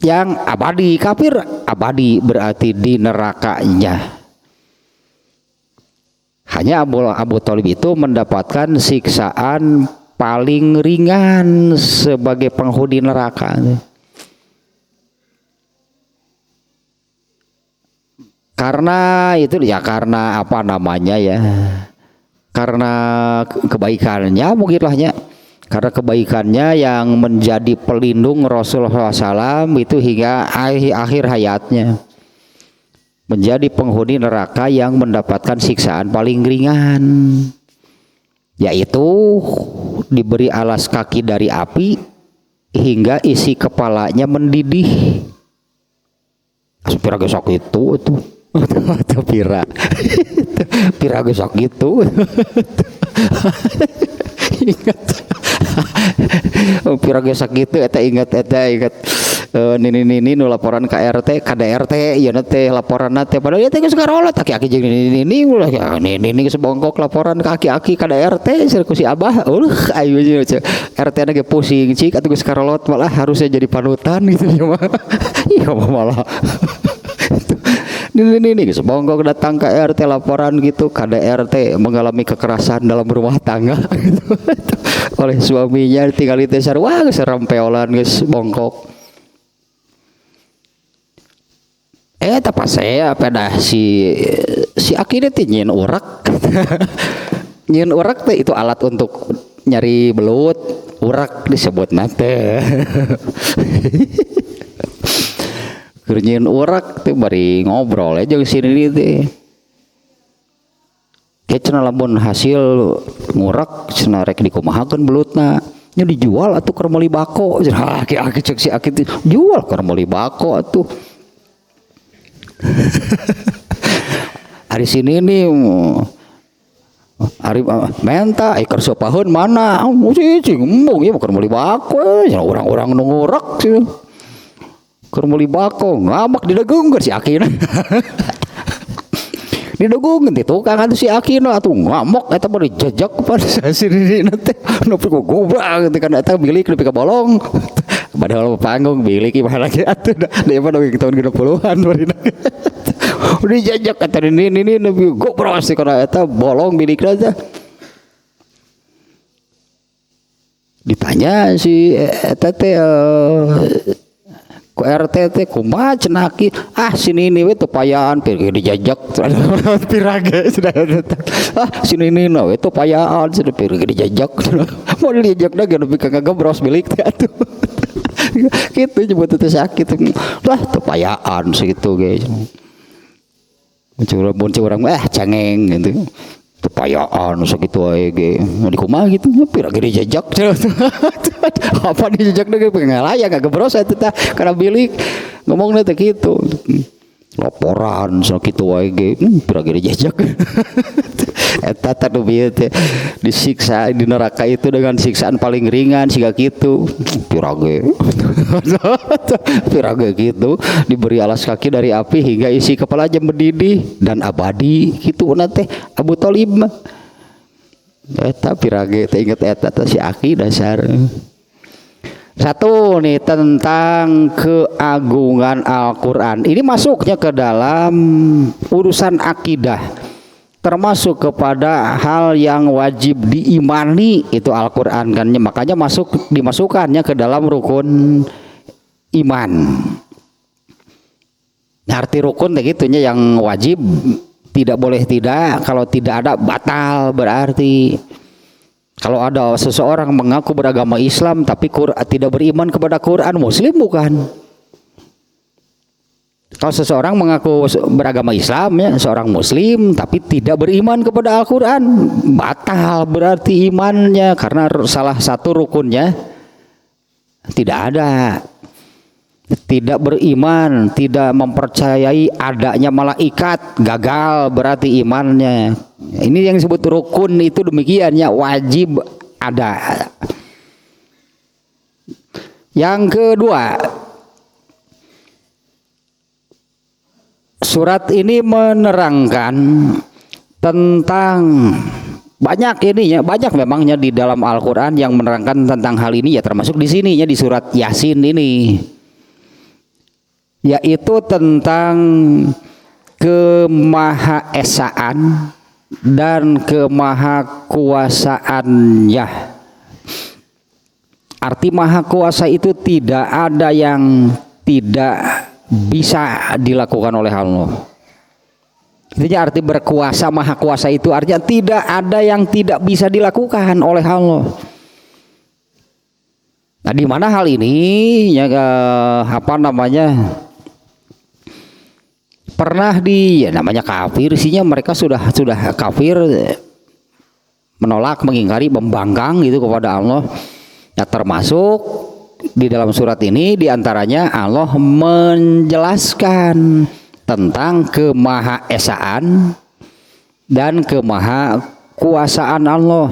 yang abadi. Kafir abadi berarti di nerakanya. Hanya Abu Thalib itu mendapatkan siksaan paling ringan sebagai penghuni neraka. Karena itu ya, karena apa namanya ya, karena kebaikannya mungkinlahnya. Karena kebaikannya yang menjadi pelindung Rasulullah SAW itu hingga akhir hayatnya. Menjadi penghuni neraka yang mendapatkan siksaan paling ringan. Yaitu diberi alas kaki dari api hingga isi kepalanya mendidih. Pira gesok itu. Pira gesok itu. Ingat. Pira gesok gitu, eta ingat. Nini nu laporan ka RT KDRT ieu teh laporan teh padahal ieu teh geus karolot aki-aki jeung nini ulah nini geus bongkok laporan ka aki-aki KDRT ku si Abah ayo RT na ge pusing cik atuh geus karolot malah harusnya jadi panutan gitu ya mah iya malah Nini geus bongkok datang ke RT laporan gitu KDRT mengalami kekerasan dalam rumah tangga gitu oleh suaminya tinggal di desa wah geus rampeolan geus bongkok. Tapi saya pada si Aki teh nyeun urak. Nyeun urak teh itu alat untuk nyari belut, urak disebut nate. Keur nyeun urak teh bari ngobrol jeung sini teh. Cenah lamun hasil ngurak cenah rek dikumahakeun belutna. Nya dijual atuh keur meuli bako. Aki cek si Aki teh jual keur meuli bako atuh. Hari sini nih hari menta ikan sopaheun mana cicing embung ieu keur meuli bako orang-orang nu ngurak sih keur meuli bako ngamak didegeungkeun si Akina didegeungkeun ti tukang atuh si Akina atuh ngamok eta mah dijejak pada sasirina teh nepi ku goblok teh kana eta bilik nepi ka bolong padahal panggung bilik ieu lagi atuh da mah dongeng tahun 60-an barina udah jajak kata ini lebih goblok sih karena eta bolong bilikna teh ditanya si eta teh ku RT teh kumaha cenah Aki sini we teu payaan pergi dijajak pirage sudah sini we teu payaan sudah pergi dijajak mau dijajak ge nepi ka ngagabros bilik teh atuh kitu nyebut teh sakit lah teu payaan segitu ge muncul orang cengeng gitu tepayaan sakitu wae ge di kumaha gitu pirage dijajak apa dijajak deui pengalaya gak gebros eta tah kana bilik ngomongna teh kitu laporan sakitu wae ge pirage dijajak eta tah bieu teh disiksa di neraka itu dengan siksaan paling ringan siga kitu pirage gitu diberi alas kaki dari api hingga isi kepalanya mendidih dan abadi gitu teh Abu Thalib mah eta pirage teh inget eta teh si Aki dasar. Satu nih tentang keagungan Al-Qur'an ini masuknya ke dalam urusan akidah termasuk kepada hal yang wajib diimani itu Al-Qur'an kan makanya dimasukkannya ke dalam rukun iman. Nah, arti rukun begitunya yang wajib tidak boleh tidak, kalau tidak ada batal berarti. Kalau ada seseorang mengaku beragama Islam tapi tidak beriman kepada Quran, muslim bukan? Kalau seseorang mengaku beragama Islam ya, seorang muslim tapi tidak beriman kepada Al-Qur'an, batal berarti imannya karena salah satu rukunnya tidak ada. Tidak beriman, tidak mempercayai adanya malaikat, gagal berarti imannya. Ini yang disebut rukun itu demikian ya, wajib ada. Yang kedua, surat ini menerangkan tentang banyak ininya, banyak memangnya di dalam Al-Qur'an yang menerangkan tentang hal ini ya, termasuk di sini ya di surat Yasin ini. Yaitu tentang kemahaesaan dan kemahakuasaannya. Arti maha kuasa itu tidak ada yang tidak bisa dilakukan oleh Allah. Intinya arti berkuasa, maha kuasa itu artinya tidak ada yang tidak bisa dilakukan oleh Allah. Nah, di mana hal ini ya pernah namanya kafir, isinya mereka sudah kafir, menolak, mengingkari, membangkang gitu kepada Allah. Ya, termasuk di dalam surat ini diantaranya Allah menjelaskan tentang kemahaesaan dan kemahakuasaan Allah.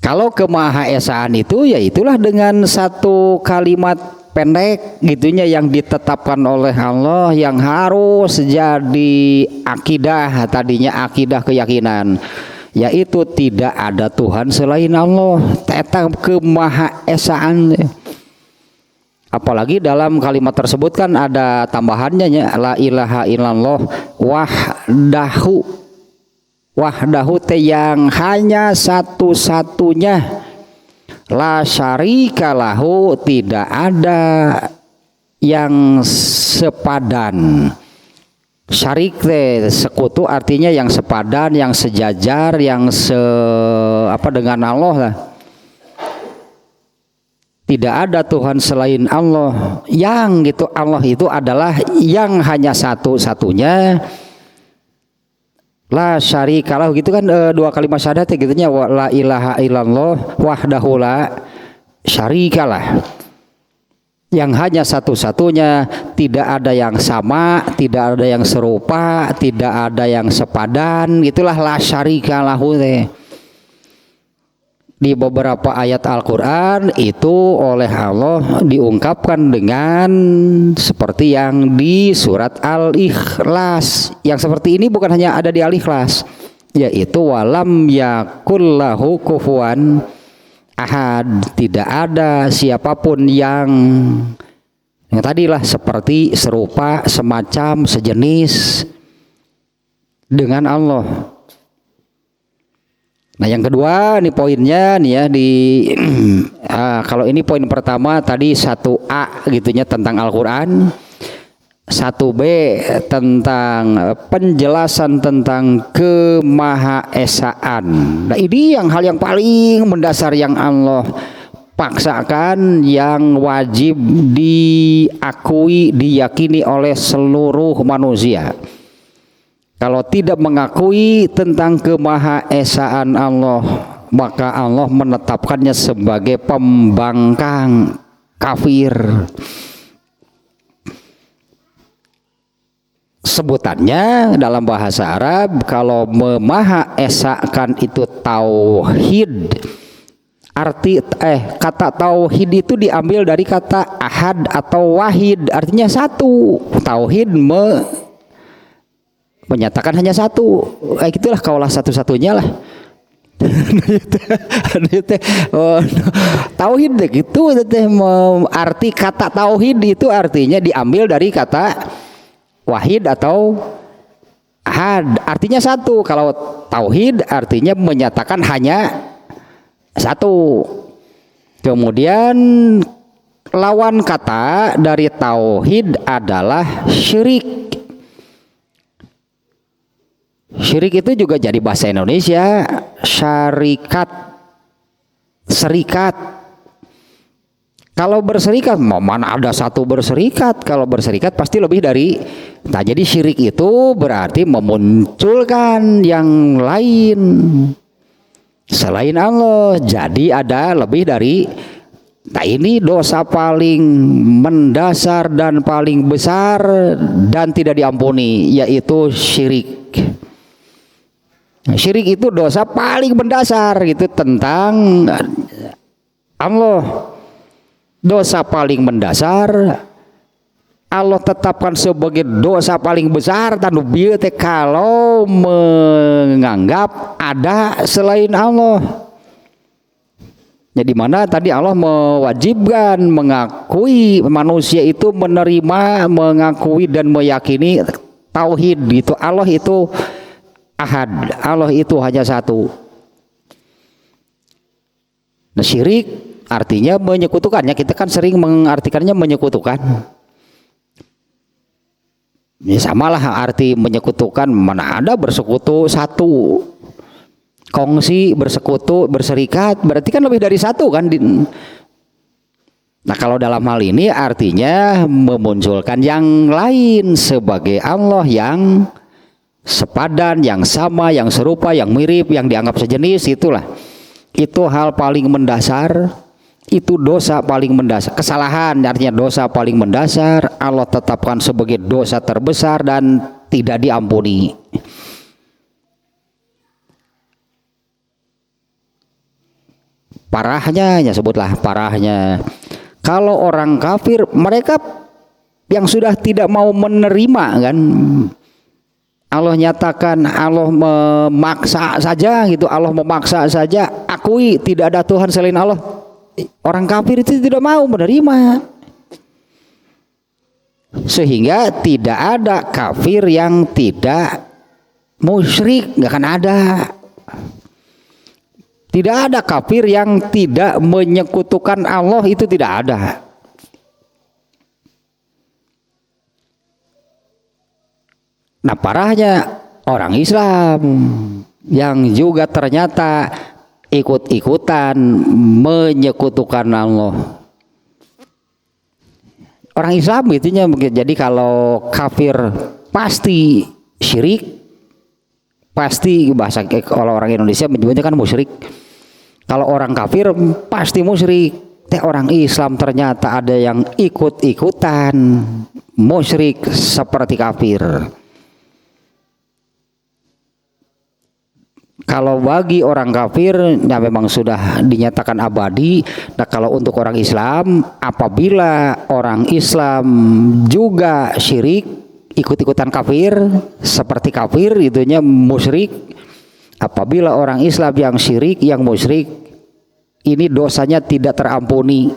Kalau kemahaesaan itu ya itulah dengan satu kalimat pendek gitunya yang ditetapkan oleh Allah yang harus jadi akidah, tadinya akidah keyakinan, yaitu tidak ada Tuhan selain Allah. Eta kemahaesaan. Apalagi dalam kalimat tersebut kan ada tambahannya ya, la ilaha illallah wahdahu teh yang hanya satu-satunya, la syarika lahu tidak ada yang sepadan. Syarik teh sekutu artinya yang sepadan, yang sejajar, yang dengan Allah lah. Tidak ada Tuhan selain Allah. Yang gitu Allah itu adalah yang hanya satu-satunya. La syarikalah gitu kan, dua kalimat syahadat gitunya, la ilaha illallah wahdahu la syarikalah, yang hanya satu-satunya, tidak ada yang sama, tidak ada yang serupa, tidak ada yang sepadan, itulah la syarikalahu teh. Di beberapa ayat Al-Quran itu oleh Allah diungkapkan dengan seperti yang di surat Al-Ikhlas. Yang seperti ini bukan hanya ada di Al-Ikhlas, yaitu walam yakullahu kufuwan ahad, tidak ada siapapun yang tadilah seperti, serupa, semacam, sejenis dengan Allah. Nah yang kedua nih poinnya nih ya kalau ini poin pertama tadi 1A gitunya tentang Al-Quran, 1B tentang penjelasan tentang kemahaesaan. Nah ini hal yang paling mendasar yang Allah paksakan, yang wajib diakui, diyakini oleh seluruh manusia. Kalau tidak mengakui tentang kemahaesaan Allah, maka Allah menetapkannya sebagai pembangkang, kafir. Sebutannya dalam bahasa Arab, kalau memahaesakan itu tauhid. Kata tauhid itu diambil dari kata ahad atau wahid, artinya satu. Tauhid menyatakan hanya satu, itulah kaulah satu-satunya lah. Tauhid gitu, arti kata tauhid itu artinya diambil dari kata wahid atau ahad, artinya satu. Kalau tauhid artinya menyatakan hanya satu. Kemudian lawan kata dari tauhid adalah syirik. Syirik itu juga jadi bahasa Indonesia, syarikat, serikat. Kalau berserikat, mana ada satu berserikat? Kalau berserikat pasti lebih dari. Nah, jadi syirik itu berarti memunculkan yang lain selain Allah. Jadi ada lebih dari. Nah ini dosa paling mendasar dan paling besar dan tidak diampuni, yaitu syirik. Syirik itu dosa paling mendasar gitu tentang Allah. Dosa paling mendasar Allah tetapkan sebagai dosa paling besar tanu bieu teh kalau menganggap ada selain Allah. Jadi mana tadi Allah mewajibkan mengakui manusia itu menerima, mengakui dan meyakini tauhid itu Allah itu ahad, Allah itu hanya satu. Nah, syirik artinya menyekutukannya. Kita kan sering mengartikannya menyekutukan. Ya samalah arti menyekutukan, mana ada bersekutu satu. Kongsi, bersekutu, berserikat, berarti kan lebih dari satu kan. Nah kalau dalam hal ini artinya memunculkan yang lain sebagai Allah yang sepadan, yang sama, yang serupa, yang mirip, yang dianggap sejenis, itulah. Itu hal paling mendasar, itu dosa paling mendasar. Kesalahan artinya dosa paling mendasar, Allah tetapkan sebagai dosa terbesar dan tidak diampuni. parahnya, ya sebutlah parahnya. Kalau orang kafir, mereka yang sudah tidak mau menerima kan, Allah nyatakan, Allah memaksa saja gitu, Allah memaksa saja, akui tidak ada Tuhan selain Allah. Orang kafir itu tidak mau menerima. Sehingga tidak ada kafir yang tidak musyrik, nggak akan ada. Tidak ada kafir yang tidak menyekutukan Allah, itu tidak ada. Nah parahnya orang Islam yang juga ternyata ikut-ikutan menyekutukan Allah. Orang Islam itunya jadi kalau kafir pasti syirik, pasti bahasa kalau orang Indonesia menyebutnya kan musyrik. Kalau orang kafir pasti musyrik. Orang Islam ternyata ada yang ikut-ikutan musyrik seperti kafir. Kalau bagi orang kafir ya memang sudah dinyatakan abadi. Nah kalau untuk orang Islam, apabila orang Islam juga syirik, ikut-ikutan kafir seperti kafir, itunya musyrik. Apabila orang Islam yang syirik, yang musyrik, ini dosanya tidak terampuni,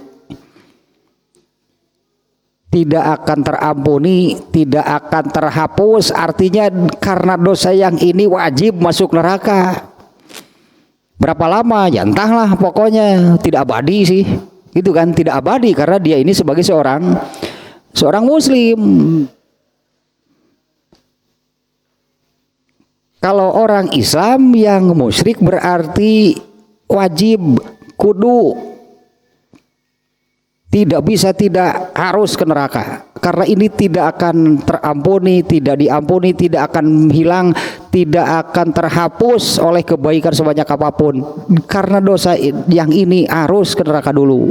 tidak akan terampuni, tidak akan terhapus. Artinya karena dosa yang ini wajib masuk neraka. Berapa lama? Ya entahlah, pokoknya tidak abadi sih. Gitu kan, tidak abadi karena dia ini sebagai seorang muslim. Kalau orang Islam yang musyrik berarti wajib, kudu, tidak bisa, tidak harus ke neraka. Karena ini tidak akan terampuni, tidak diampuni, tidak akan hilang, tidak akan terhapus oleh kebaikan sebanyak apapun. Karena dosa yang ini harus ke neraka dulu.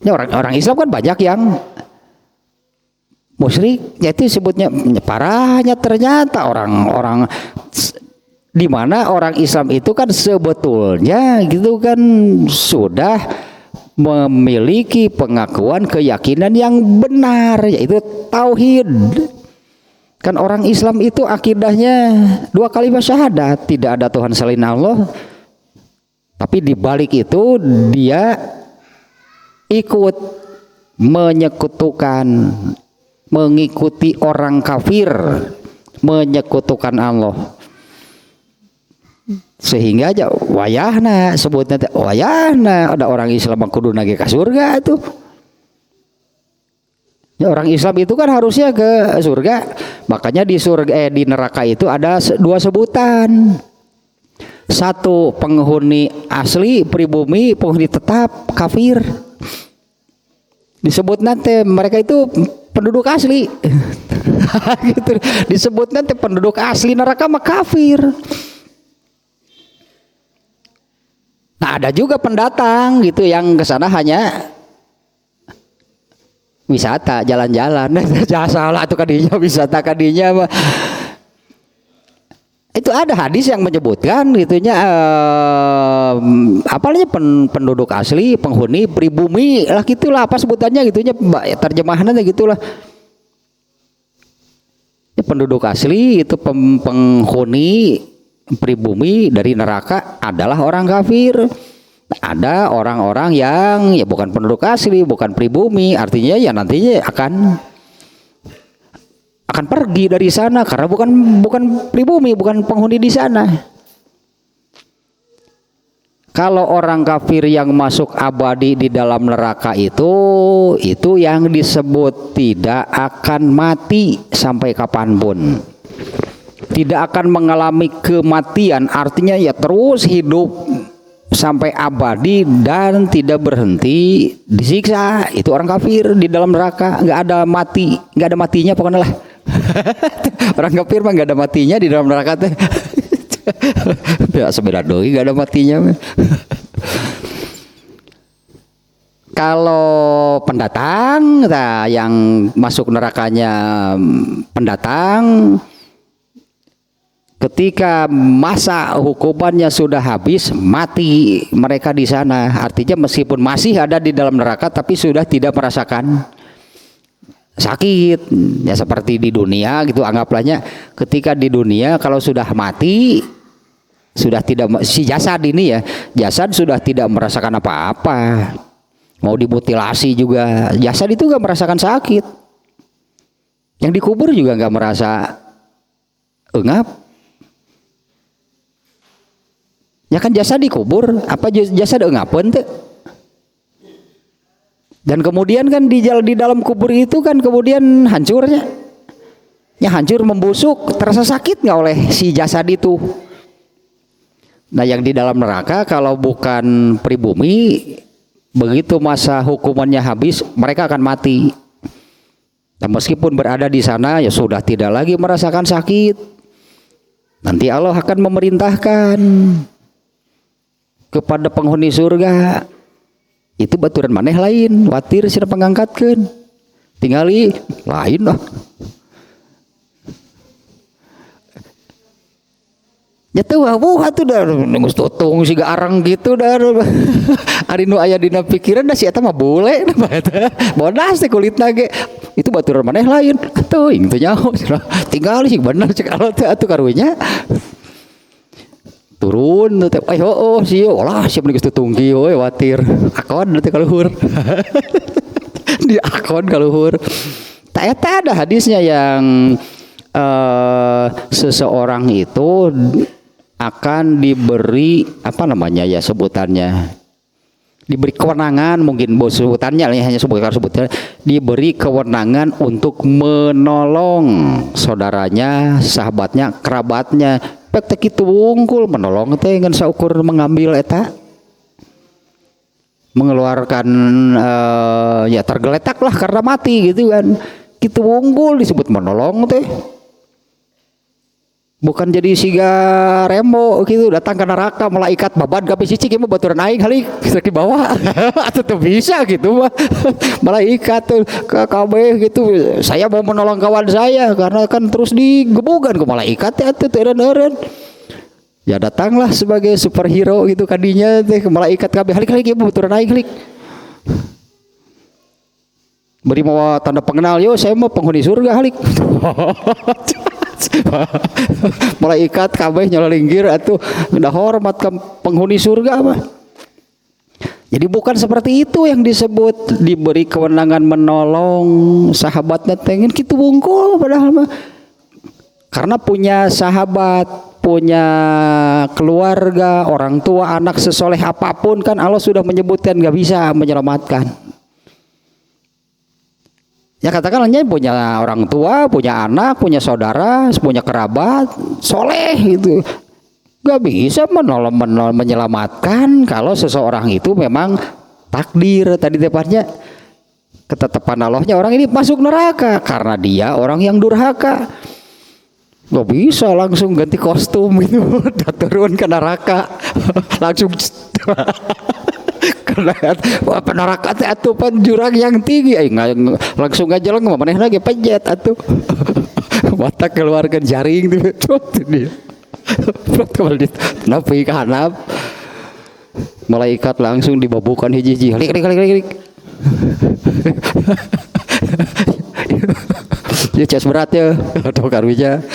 Ya, orang Islam kan banyak yang musyrik, yaitu sebutnya parahnya ternyata orang-orang di mana orang Islam itu kan sebetulnya gitu kan sudah memiliki pengakuan keyakinan yang benar, yaitu tauhid. Kan orang Islam itu akidahnya 2 kalimat syahadat, tidak ada Tuhan selain Allah. Tapi di balik itu dia ikut menyekutukan, mengikuti orang kafir, menyekutukan Allah. Sehingga aja wayahna sebutnya wayahna ada orang Islam kudu nage ke surga tuh. Ya, orang Islam itu kan harusnya ke surga. Makanya di surga di neraka itu ada 2 sebutan. Satu penghuni asli pribumi, penghuni tetap kafir. Disebut nanti mereka itu penduduk asli. Gitu. Disebut nanti penduduk asli neraka mah kafir. Nah ada juga pendatang gitu yang kesana hanya wisata, jalan-jalan. Jangan salah tuh kadinya wisata kadinya. Itu ada hadis yang menyebutkan gitunya apalagi penduduk asli, penghuni pribumi lah gitulah apa sebutannya gitunya terjemahannya gitulah. Penduduk asli itu penghuni pribumi dari neraka adalah orang kafir. Ada orang-orang yang ya bukan penduduk asli, bukan pribumi, artinya ya nantinya akan pergi dari sana karena bukan pribumi, bukan penghuni di sana. Kalau orang kafir yang masuk abadi di dalam neraka itu yang disebut tidak akan mati sampai kapanpun. Tidak akan mengalami kematian, artinya ya terus hidup sampai abadi dan tidak berhenti disiksa. Itu orang kafir di dalam neraka, nggak ada mati, nggak ada matinya pokoknya lah. Orang kafir mah nggak ada matinya di dalam neraka teh. Ya sebenarnya doi nggak ada matinya. Kalau pendatang, nah, yang masuk nerakanya pendatang. Ketika masa hukumannya sudah habis, mati mereka di sana. Artinya meskipun masih ada di dalam neraka, tapi sudah tidak merasakan sakit. Ya seperti di dunia gitu, anggaplahnya ketika di dunia kalau sudah mati, sudah tidak, si jasad ini ya, jasad sudah tidak merasakan apa-apa. Mau dimutilasi juga, jasad itu gak merasakan sakit. Yang dikubur juga gak merasa engap. Ya kan jasad dikubur, apa jasad engapeun teh? Dan kemudian kan di dalam kubur itu kan kemudian hancurnya. Ya hancur, membusuk, terasa sakit nggak oleh si jasad itu. Nah yang di dalam neraka kalau bukan pribumi, begitu masa hukumannya habis mereka akan mati. Nah, meskipun berada di sana ya sudah tidak lagi merasakan sakit. Nanti Allah akan memerintahkan kepada penghuni surga, itu baturan maneh lain, watir sira pangangkatkeun, tingali lain lah. Nyata wah atuh dah geus tutung siga arang gitu dah. Ari nu aya dina pikiran da si eta mah bule eta. Bodas teh kulitna ge. Itu baturan maneh lain. Atuh ing teh nyaho. Tingali sih bener cek alo teh atuh karunya. Turun teh oh sih olah siap geus tutungki we watir akon teh kaluhur. Di akon kaluhur. Tak eta ada hadisnya yang seseorang itu akan diberi apa namanya ya sebutannya, diberi kewenangan, mungkin bos sebutannya hanya sebutannya, diberi kewenangan untuk menolong saudaranya, sahabatnya, kerabatnya. Pek teh kitu wungkul menolong teh ngan saukur mengambil eta, mengeluarkan ya tergeletak lah karena mati gitu kan. Kitu wungkul disebut menolong teh. Bukan jadi siga Rembo gitu datang ke neraka malaikat babat gape cicik mah baturan aing kali di bawah. Atuh teu bisa gitu mah. Malaikat tuh ke kabeh gitu. Saya mau menolong kawan saya karena kan terus digebugan ke malaikat teh atuh eureun-eureun. Ya datanglah sebagai superhero gitu kadinya teh ke malaikat kabeh halik ieu baturan aing halik. Beri mau tanda pengenal, yo saya mau penghuni surga halik. Malaikat kabeh nyolonginggir atuh udah hormat ke penghuni surga mah. Jadi bukan seperti itu yang disebut diberi kewenangan menolong sahabatnya tengen kitu wungkul padahal mah. Karena punya sahabat, punya keluarga, orang tua, anak sesoleh apapun kan Allah sudah menyebutkan gak bisa menyelamatkan. Ya katakan hanya punya orang tua, punya anak, punya saudara, punya kerabat, soleh gitu. Gak bisa menyelamatkan kalau seseorang itu memang takdir tadi tepatnya ketetapan Allahnya orang ini masuk neraka karena dia orang yang durhaka. Gak bisa langsung ganti kostum itu turun ke neraka langsung. Wah neraka teh atuh pan jurang yang tinggi langsung aja lang maneh lagi pejet atuh. Mata keluarkan jaring tuh dia. Kalau di napi ka hanap malaikat langsung dibabukan hiji-hiji halik. Ya cas berat ya atau karunya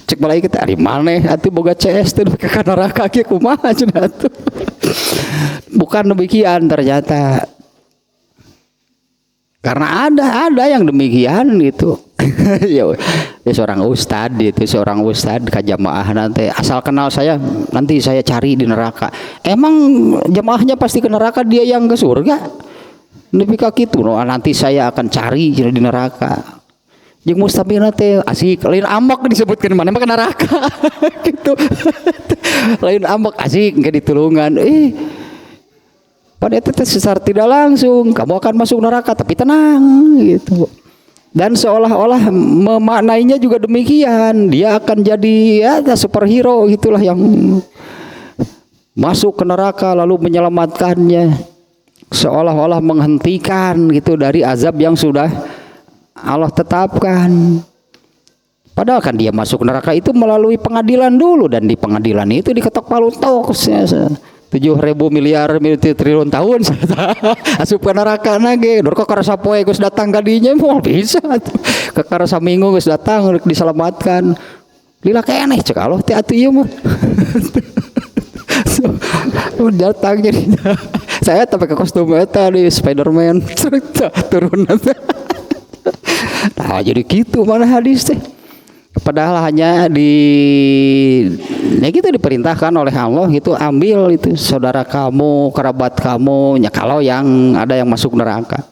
cek malaikat ari maneh atuh boga CS teh ka neraka ge kumaha cenah atuh. Bukan demikian ternyata. Karena ada yang demikian gitu. Ya seorang ustad itu seorang ustad ka jamaah nanti asal kenal saya nanti saya cari di neraka. Emang jamaahnya pasti ke neraka dia yang ke surga. Nepi ka kitu nanti saya akan cari di neraka. Jeung mustabina teh asik lain ambek disebutkeun mana mah ke neraka. Gitu. Lain ambek asik engke ditulungan. Pada itu secara tidak langsung kamu akan masuk neraka tapi tenang gitu. Dan seolah-olah memaknainya juga demikian, dia akan jadi ya superhero gitulah yang masuk ke neraka lalu menyelamatkannya, seolah-olah menghentikan gitu dari azab yang sudah Allah tetapkan. Padahal kan dia masuk neraka itu melalui pengadilan dulu, dan di pengadilan itu diketok palu tok 7.000 miliar triliun tahun asup ke neraka nage dur ka karasa poe geus datang kadinya moal bisa tuh ke karasa minggu geus datang diselamatkan lila keneh cek Allah teh atuh ieu mah datang jadi saya tapi ke kostum eta di Spiderman turun nah jadi gitu mana hadis teh. Padahal hanya gitu diperintahkan oleh Allah gitu, ambil itu saudara kamu, kerabat kamu, ya kalau yang ada yang masuk neraka.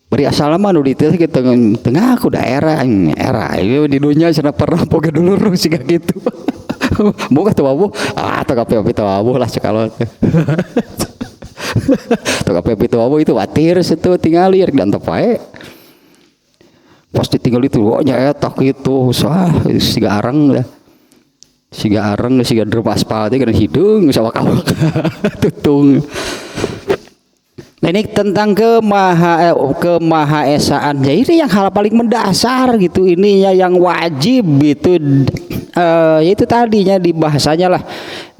Beri assalamu di teh tengah aku daerah itu di dunia sana pernah poge dulur sih gitu. Bukan tuh abu, atau kape itu abu lah sekalo. Tuh kape itu abu itu watir situ tinggal liar dan tepae. Pasti tinggal itu wanya etak itu siga areng siga drum aspal teh kana hidung sawak-awak tutung. Nah ini tentang kemahaesaan. Jadi yang hal paling mendasar gitu, ininya yang wajib itu itu tadinya di bahasanya lah,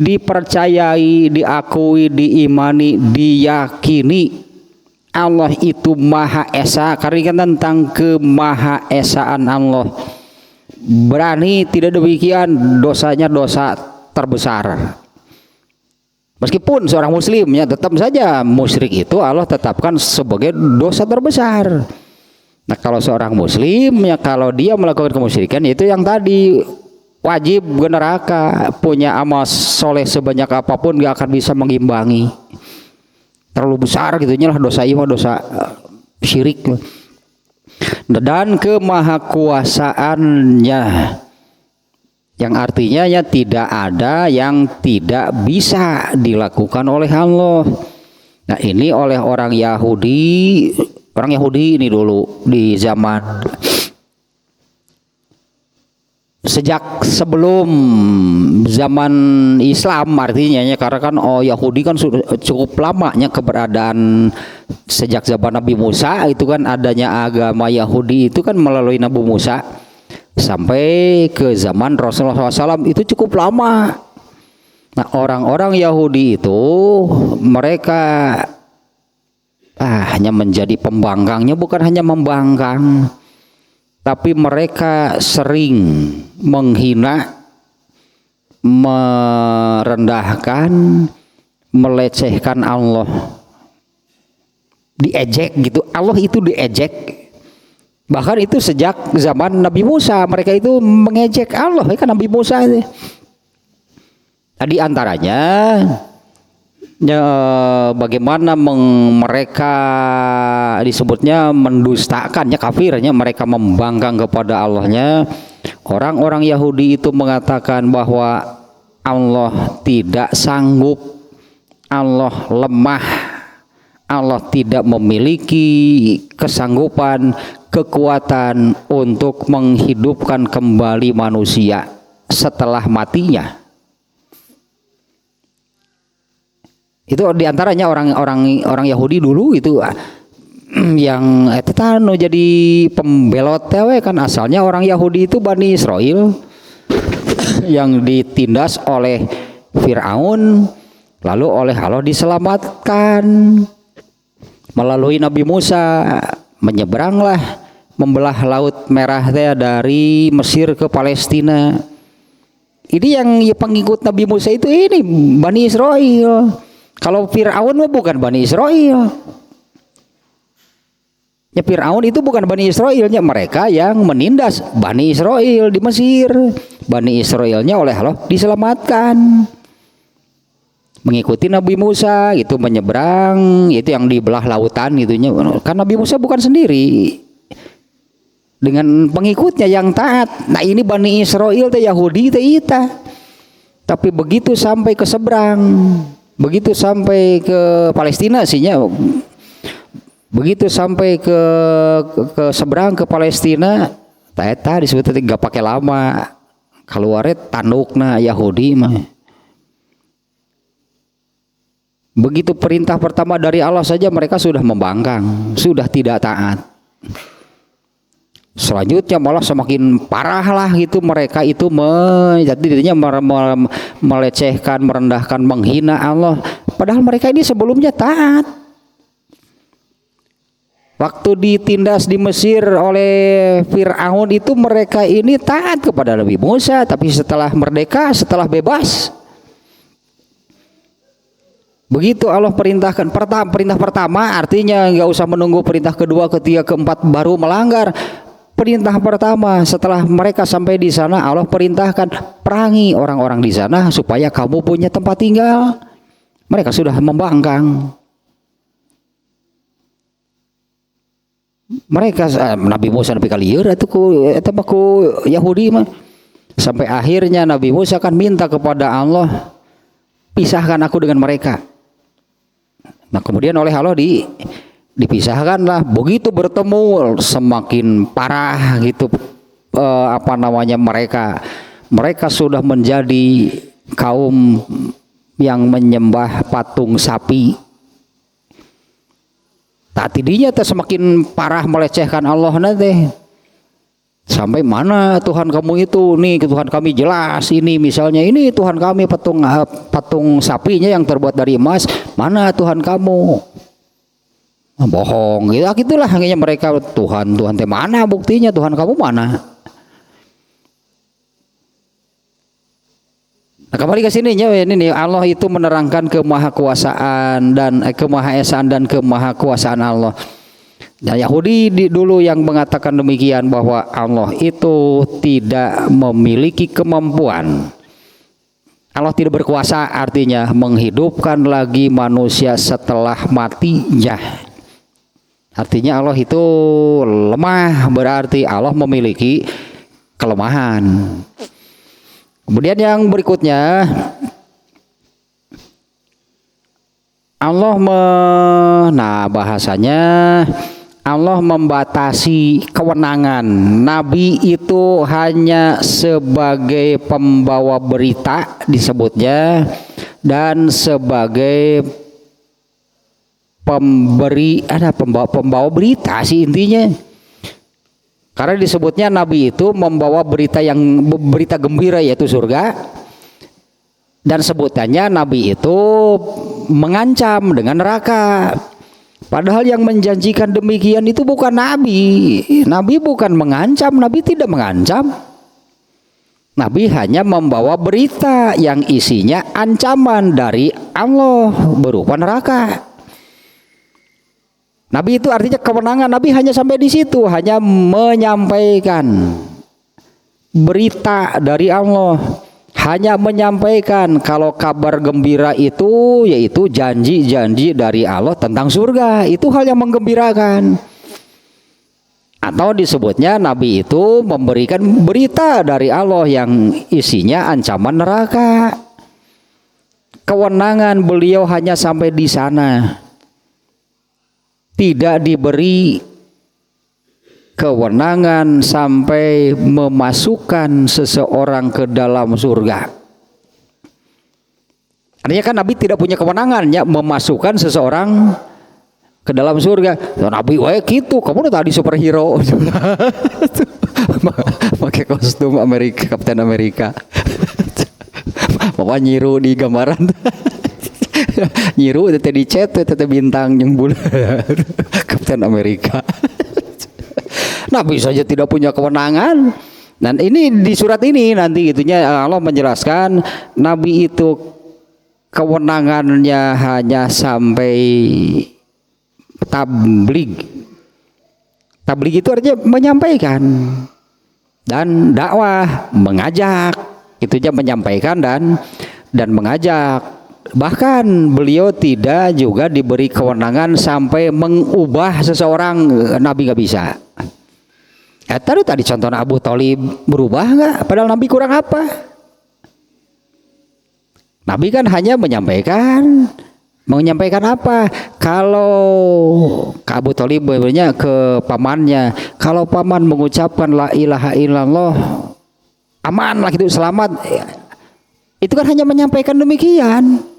dipercayai, diakui, diimani, diyakini Allah itu Maha Esa, karena tentang kemahaesaan Allah. Berani tidak demikian dosanya dosa terbesar. Meskipun seorang muslimnya tetap saja musyrik itu Allah tetapkan sebagai dosa terbesar. Nah kalau seorang muslim ya kalau dia melakukan kemusyrikan itu yang tadi wajib ke neraka, punya amal soleh sebanyak apapun gak akan bisa mengimbangi. Terlalu besar gitunya lah dosa ini, dosa syirik. Dan kemahakuasaannya, yang artinya ya tidak ada yang tidak bisa dilakukan oleh Allah. Nah ini oleh orang Yahudi ini dulu di zaman sejak sebelum zaman Islam artinya ya, karena kan Yahudi kan sudah cukup lamanya keberadaan sejak zaman Nabi Musa itu kan, adanya agama Yahudi itu kan melalui Nabi Musa sampai ke zaman Rasulullah SAW itu cukup lama. Nah orang-orang Yahudi itu mereka hanya menjadi pembangkangnya, bukan hanya membangkang, tapi mereka sering menghina, merendahkan, melecehkan Allah, diejek gitu. Allah itu diejek. Bahkan itu sejak zaman Nabi Musa mereka itu mengejek Allah, kan Nabi Musa itu. Di antaranya bagaimana mereka disebutnya mendustakannya, kafirnya, mereka membangkang kepada Allahnya. Orang-orang Yahudi itu mengatakan bahwa Allah tidak sanggup, Allah lemah, Allah tidak memiliki kesanggupan, kekuatan untuk menghidupkan kembali manusia setelah matinya. Itu diantaranya orang Yahudi dulu itu yang etano jadi pembelot tewe kan, asalnya orang Yahudi itu Bani Israel yang ditindas oleh Fir'aun, lalu oleh Allah diselamatkan melalui Nabi Musa, menyeberanglah membelah Laut Merah dari Mesir ke Palestina. Ini yang pengikut Nabi Musa itu ini Bani Israel. Kalau Fir'aun bukan Bani Israel. Ya Fir'aun itu bukan Bani Israelnya, mereka yang menindas Bani Israel di Mesir. Bani Israelnya oleh Allah diselamatkan. Mengikuti Nabi Musa itu menyeberang, itu yang di belah lautan gitunya. Karena Nabi Musa bukan sendiri, dengan pengikutnya yang taat. Nah ini Bani Israel teh Yahudi teh ita. Tapi begitu sampai ke seberang, begitu sampai ke Palestina sihnya, begitu sampai ke seberang ke Palestina, eta disebut tadi gak pakai lama keluarnya tandukna Yahudi mah. Begitu perintah pertama dari Allah saja mereka sudah membangkang, sudah tidak taat. Selanjutnya malah semakin parah lah gitu, mereka itu jadi dirinya melecehkan, merendahkan, menghina Allah. Padahal mereka ini sebelumnya taat. Waktu ditindas di Mesir oleh Fir'aun itu mereka ini taat kepada Nabi Musa, tapi setelah merdeka, setelah bebas, begitu Allah perintahkan perintah pertama, artinya nggak usah menunggu perintah kedua, ketiga, keempat baru melanggar. Perintah pertama setelah mereka sampai di sana, Allah perintahkan perangi orang-orang di sana supaya kamu punya tempat tinggal. Mereka sudah membangkang. Mereka Nabi Musa Nabi kalieur itu ku Yahudi mah. Sampai akhirnya Nabi Musa kan minta kepada Allah, pisahkan aku dengan mereka. Nah kemudian oleh Allah dipisahkanlah. Begitu bertemu semakin parah gitu, mereka sudah menjadi kaum yang menyembah patung sapi. Tak tidinya semakin parah melecehkan Allah nanti. Sampai mana Tuhan kamu itu? Nih Tuhan kami jelas ini, misalnya ini Tuhan kami patung sapinya yang terbuat dari emas. Mana Tuhan kamu? Bohong gitu, gitulah hanya mereka. Tuhan teh mana buktinya? Tuhan kamu mana? Nah, kembali ke sini ini Allah itu menerangkan kemahakuasaan dan kemahaesaan dan kemahakuasaan Allah. Nah, Yahudi dulu yang mengatakan demikian, bahwa Allah itu tidak memiliki kemampuan. Allah tidak berkuasa, artinya menghidupkan lagi manusia setelah matinya. Artinya Allah itu lemah, berarti Allah memiliki kelemahan. Kemudian yang berikutnya, bahasanya Allah membatasi kewenangan. Nabi itu hanya sebagai pembawa berita disebutnya, dan sebagai pembawa berita sih intinya. Karena disebutnya Nabi itu membawa berita gembira, yaitu surga. Dan sebutannya Nabi itu mengancam dengan neraka. Padahal yang menjanjikan demikian itu bukan Nabi. Nabi bukan mengancam, Nabi tidak mengancam. Nabi hanya membawa berita yang isinya ancaman dari Allah berupa neraka. Nabi itu artinya kewenangan. Nabi hanya sampai di situ, hanya menyampaikan berita dari Allah, hanya menyampaikan kalau kabar gembira itu yaitu janji-janji dari Allah tentang surga. Itu hal yang menggembirakan. Atau disebutnya Nabi itu memberikan berita dari Allah yang isinya ancaman neraka. Kewenangan beliau hanya sampai di sana. Tidak diberi kewenangan sampai memasukkan seseorang ke dalam surga. Artinya kan Nabi tidak punya kewenangan ya memasukkan seseorang ke dalam surga. Nabi wae gitu, kamu udah tadi superhero. Pakai kostum Amerika, Kapten Amerika. Bapak nyiru di gambaran. Nyiru tete dicet tete bintang yang bulan. Kapten Amerika. Nabi saja tidak punya kewenangan. Dan ini di surat ini nanti itunya Allah menjelaskan Nabi itu kewenangannya hanya sampai tabligh. Tabligh itu artinya menyampaikan dan dakwah, mengajak. Itunya menyampaikan dan mengajak. Bahkan beliau tidak juga diberi kewenangan sampai mengubah seseorang. Nabi nggak bisa. Tadi contohnya Abu Thalib berubah nggak? Padahal Nabi kurang apa? Nabi kan hanya menyampaikan apa? Kalau Abu Thalib bebernya ke pamannya, kalau paman mengucapkan la ilaha illallah, aman lah gitu, selamat. Itu kan hanya menyampaikan demikian.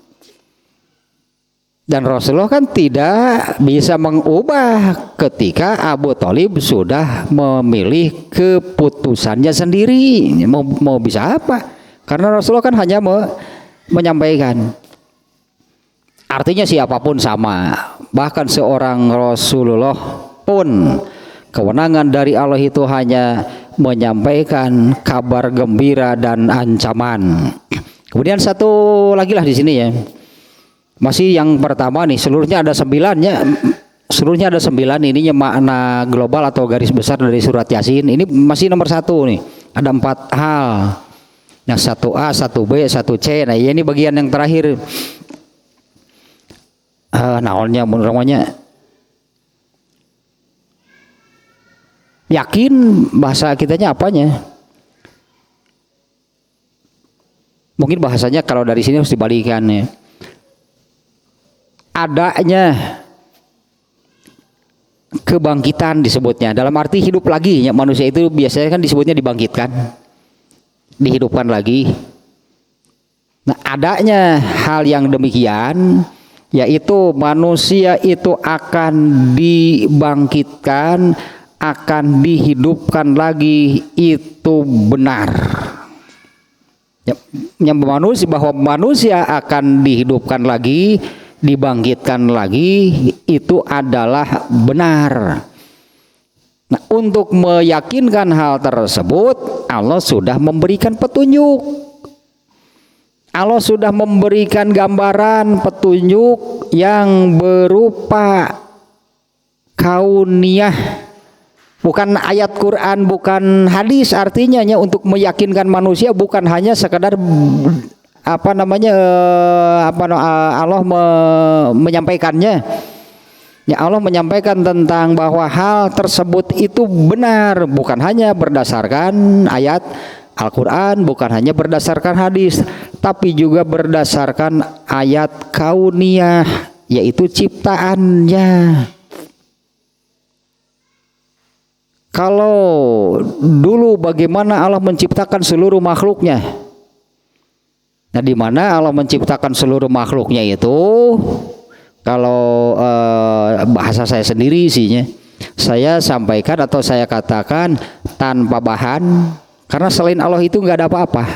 Dan Rasulullah kan tidak bisa mengubah ketika Abu Thalib sudah memilih keputusannya sendiri. Mau bisa apa? Karena Rasulullah kan hanya menyampaikan. Artinya siapapun sama. Bahkan seorang Rasulullah pun kewenangan dari Allah itu hanya menyampaikan kabar gembira dan ancaman. Kemudian satu lagi lah di sini ya. Masih yang pertama nih, seluruhnya ada 9 ya. Seluruhnya ada 9, ininya makna global atau garis besar dari surat Yasin. Ini masih nomor 1 nih. Ada 4 hal. Nah 1A, 1B, 1C. Nah ini bagian yang terakhir. Naonnya namanya yakin, bahasa kitanya apanya? Mungkin bahasanya kalau dari sini harus dibalikan ya. Adanya kebangkitan disebutnya, dalam arti hidup lagi ya, manusia itu biasanya kan disebutnya dibangkitkan, dihidupkan lagi. Nah adanya hal yang demikian, yaitu manusia itu akan dibangkitkan, akan dihidupkan lagi, itu benar. Yang manusia, bahwa manusia akan dihidupkan lagi, dibangkitkan lagi, itu adalah benar. Nah, untuk meyakinkan hal tersebut, Allah sudah memberikan petunjuk. Allah sudah memberikan gambaran petunjuk yang berupa kauniyah. Bukan ayat Quran, bukan hadis, artinya untuk meyakinkan manusia, bukan hanya sekadar Allah menyampaikannya. Ya Allah menyampaikan tentang bahwa hal tersebut itu benar, bukan hanya berdasarkan ayat Al-Quran, bukan hanya berdasarkan hadis, tapi juga berdasarkan ayat kauniyah, yaitu ciptaannya. Kalau dulu bagaimana Allah menciptakan seluruh makhluknya. Nah, di mana Allah menciptakan seluruh makhluknya itu, kalau bahasa saya sendiri isinya, saya sampaikan atau saya katakan tanpa bahan, karena selain Allah itu nggak ada apa-apa.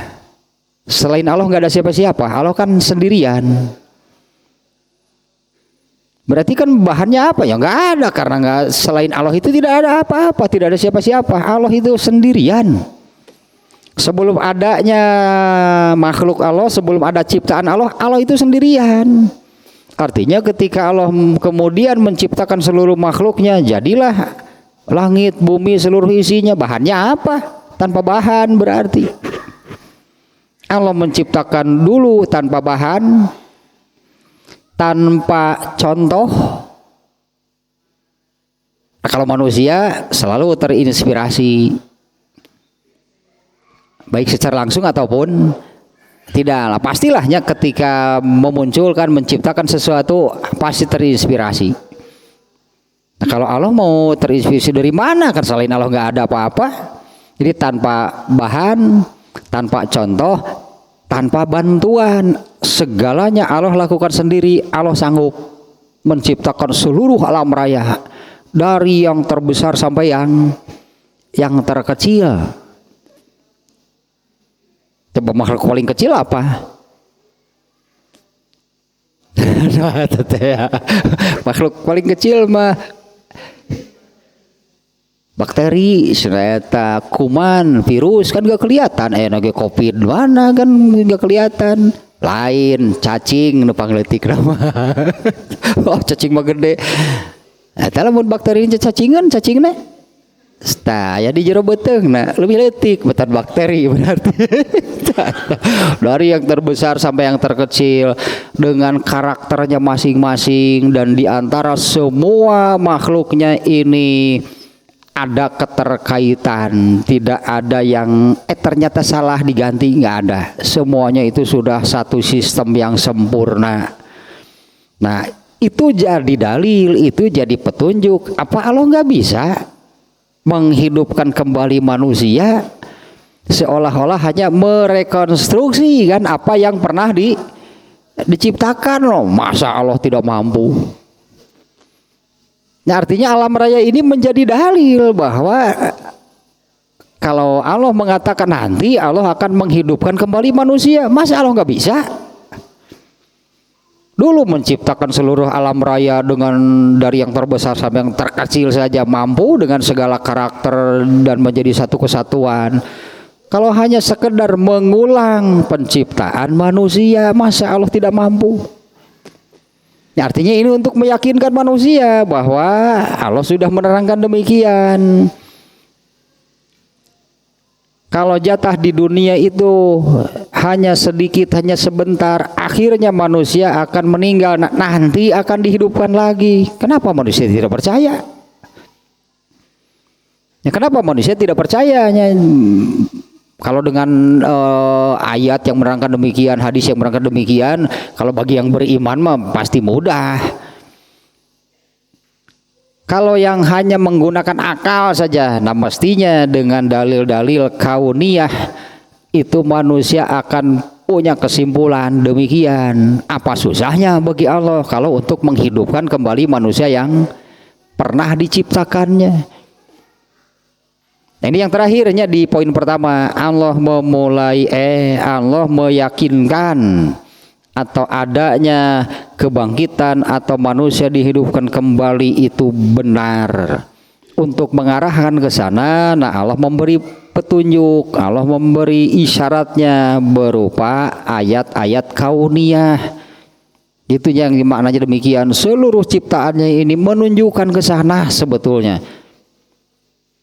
Selain Allah nggak ada siapa-siapa. Allah kan sendirian. Berarti kan bahannya apa ya? Nggak ada, karena nggak, selain Allah itu tidak ada apa-apa, tidak ada siapa-siapa. Allah itu sendirian. Sebelum adanya makhluk Allah, sebelum ada ciptaan Allah, Allah itu sendirian. Artinya ketika Allah kemudian menciptakan seluruh makhluknya, jadilah langit, bumi, seluruh isinya. Bahannya apa? Tanpa bahan berarti. Allah menciptakan dulu tanpa bahan, tanpa contoh. Nah, kalau manusia selalu terinspirasi, baik secara langsung ataupun tidak lah, pastilahnya ketika memunculkan, menciptakan sesuatu pasti terinspirasi. Nah, kalau Allah mau terinspirasi dari mana? Kan selain Allah nggak ada apa-apa. Jadi tanpa bahan, tanpa contoh, tanpa bantuan, segalanya Allah lakukan sendiri. Allah sanggup menciptakan seluruh alam raya, dari yang terbesar sampai yang terkecil. Coba makhluk paling kecil apa? Makhluk paling kecil mah bakteri, serta kuman, virus kan gak kelihatan. Nage COVID mana kan gak kelihatan. Lain cacing nu pangleutik nama. Oh cacing mah gede. Eta lamun bakteri cacingan, cacingna ya di jero beuteung, nah lebih leutik betan bakteri berarti. Dari yang terbesar sampai yang terkecil dengan karakternya masing-masing, dan di antara semua makhluknya ini ada keterkaitan, tidak ada yang ternyata salah diganti, nggak ada. Semuanya itu sudah satu sistem yang sempurna. Nah itu jadi dalil, itu jadi petunjuk. Apa Allah nggak bisa menghidupkan kembali manusia, seolah-olah hanya merekonstruksi kan apa yang pernah diciptakan loh, masa Allah tidak mampu? Nah, artinya alam raya ini menjadi dalil bahwa kalau Allah mengatakan nanti Allah akan menghidupkan kembali manusia, masa Allah nggak bisa? Dulu menciptakan seluruh alam raya dengan dari yang terbesar sampai yang terkecil saja mampu dengan segala karakter dan menjadi satu kesatuan. Kalau hanya sekedar mengulang penciptaan manusia, masa Allah tidak mampu? Ya, artinya ini untuk meyakinkan manusia bahwa Allah sudah menerangkan demikian. Kalau jatah di dunia itu hanya sedikit, hanya sebentar, akhirnya manusia akan meninggal, nanti akan dihidupkan lagi. Kenapa manusia tidak percaya? Ya, kenapa manusia tidak percayanya? Kalau dengan ayat yang menerangkan demikian, hadis yang menerangkan demikian, kalau bagi yang beriman mah pasti mudah. Kalau yang hanya menggunakan akal saja, nah mestinya dengan dalil-dalil kauniyah itu manusia akan punya kesimpulan demikian. Apa susahnya bagi Allah kalau untuk menghidupkan kembali manusia yang pernah diciptakannya? Nah, ini yang terakhirnya di poin pertama, Allah meyakinkan atau adanya kebangkitan atau manusia dihidupkan kembali itu benar. Untuk mengarahkan ke sana, nah Allah memberi petunjuk, Allah memberi isyaratnya berupa ayat-ayat kauniyah. Itu yang maknanya demikian. Seluruh ciptaannya ini menunjukkan ke sana sebetulnya.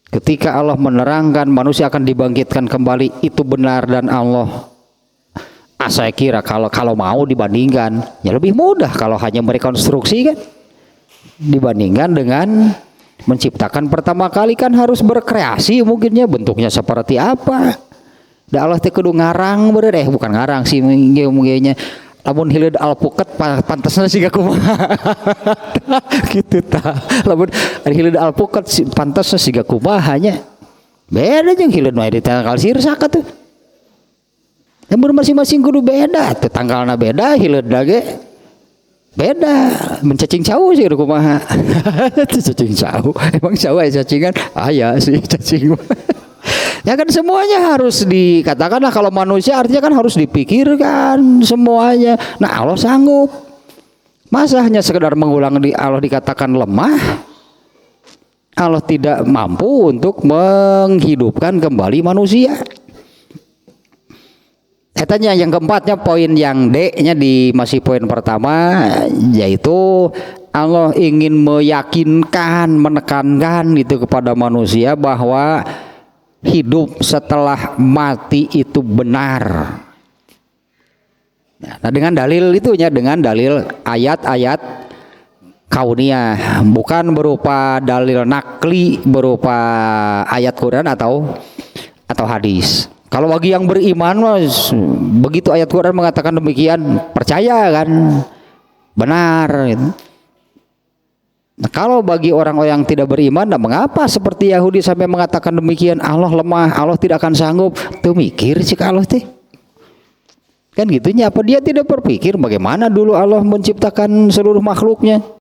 Ketika Allah menerangkan manusia akan dibangkitkan kembali, itu benar dan Allah. Saya kira kalau mau dibandingkan, ya lebih mudah kalau hanya merekonstruksi kan, dibandingkan dengan menciptakan pertama kali kan harus berkreasi mungkinnya bentuknya seperti apa. Da Allah teh kudu ngarang bener bukan ngarang sih mungkinnya. Lamun hileud alpukat pantasna siga kumaha gitu tah. Lamun hileud alpukat pantasna siga kumaha nya. Beda jeung hileud mah di tanggal sirsak atuh. Yang masing-masing kudu beda, tuh tanggalna beda, hileudna ge beda. Mencacing cau sih kumaha. Teu cacing cau. Emang cau aya cacingan? Aya sih cacing. Ya kan semuanya harus dikatakanlah, kalau manusia artinya kan harus dipikirkan semuanya. Nah Allah sanggup. Masa hanya sekedar mengulang Allah dikatakan lemah? Allah tidak mampu untuk menghidupkan kembali manusia. Katanya yang keempatnya, poin yang D-nya di masih poin pertama, yaitu Allah ingin meyakinkan, menekankan itu kepada manusia bahwa hidup setelah mati itu benar. Nah, dengan dalil itunya, dengan dalil ayat-ayat kauniyah, bukan berupa dalil nakli berupa ayat Quran atau hadis. Kalau bagi yang beriman, begitu ayat Quran mengatakan demikian, percaya kan, benar. Nah, kalau bagi orang-orang yang tidak beriman, nah mengapa seperti Yahudi sampai mengatakan demikian, Allah lemah, Allah tidak akan sanggup? Tuh mikir sih Allah teh. Kan gitunya, apa dia tidak berpikir bagaimana dulu Allah menciptakan seluruh makhluknya?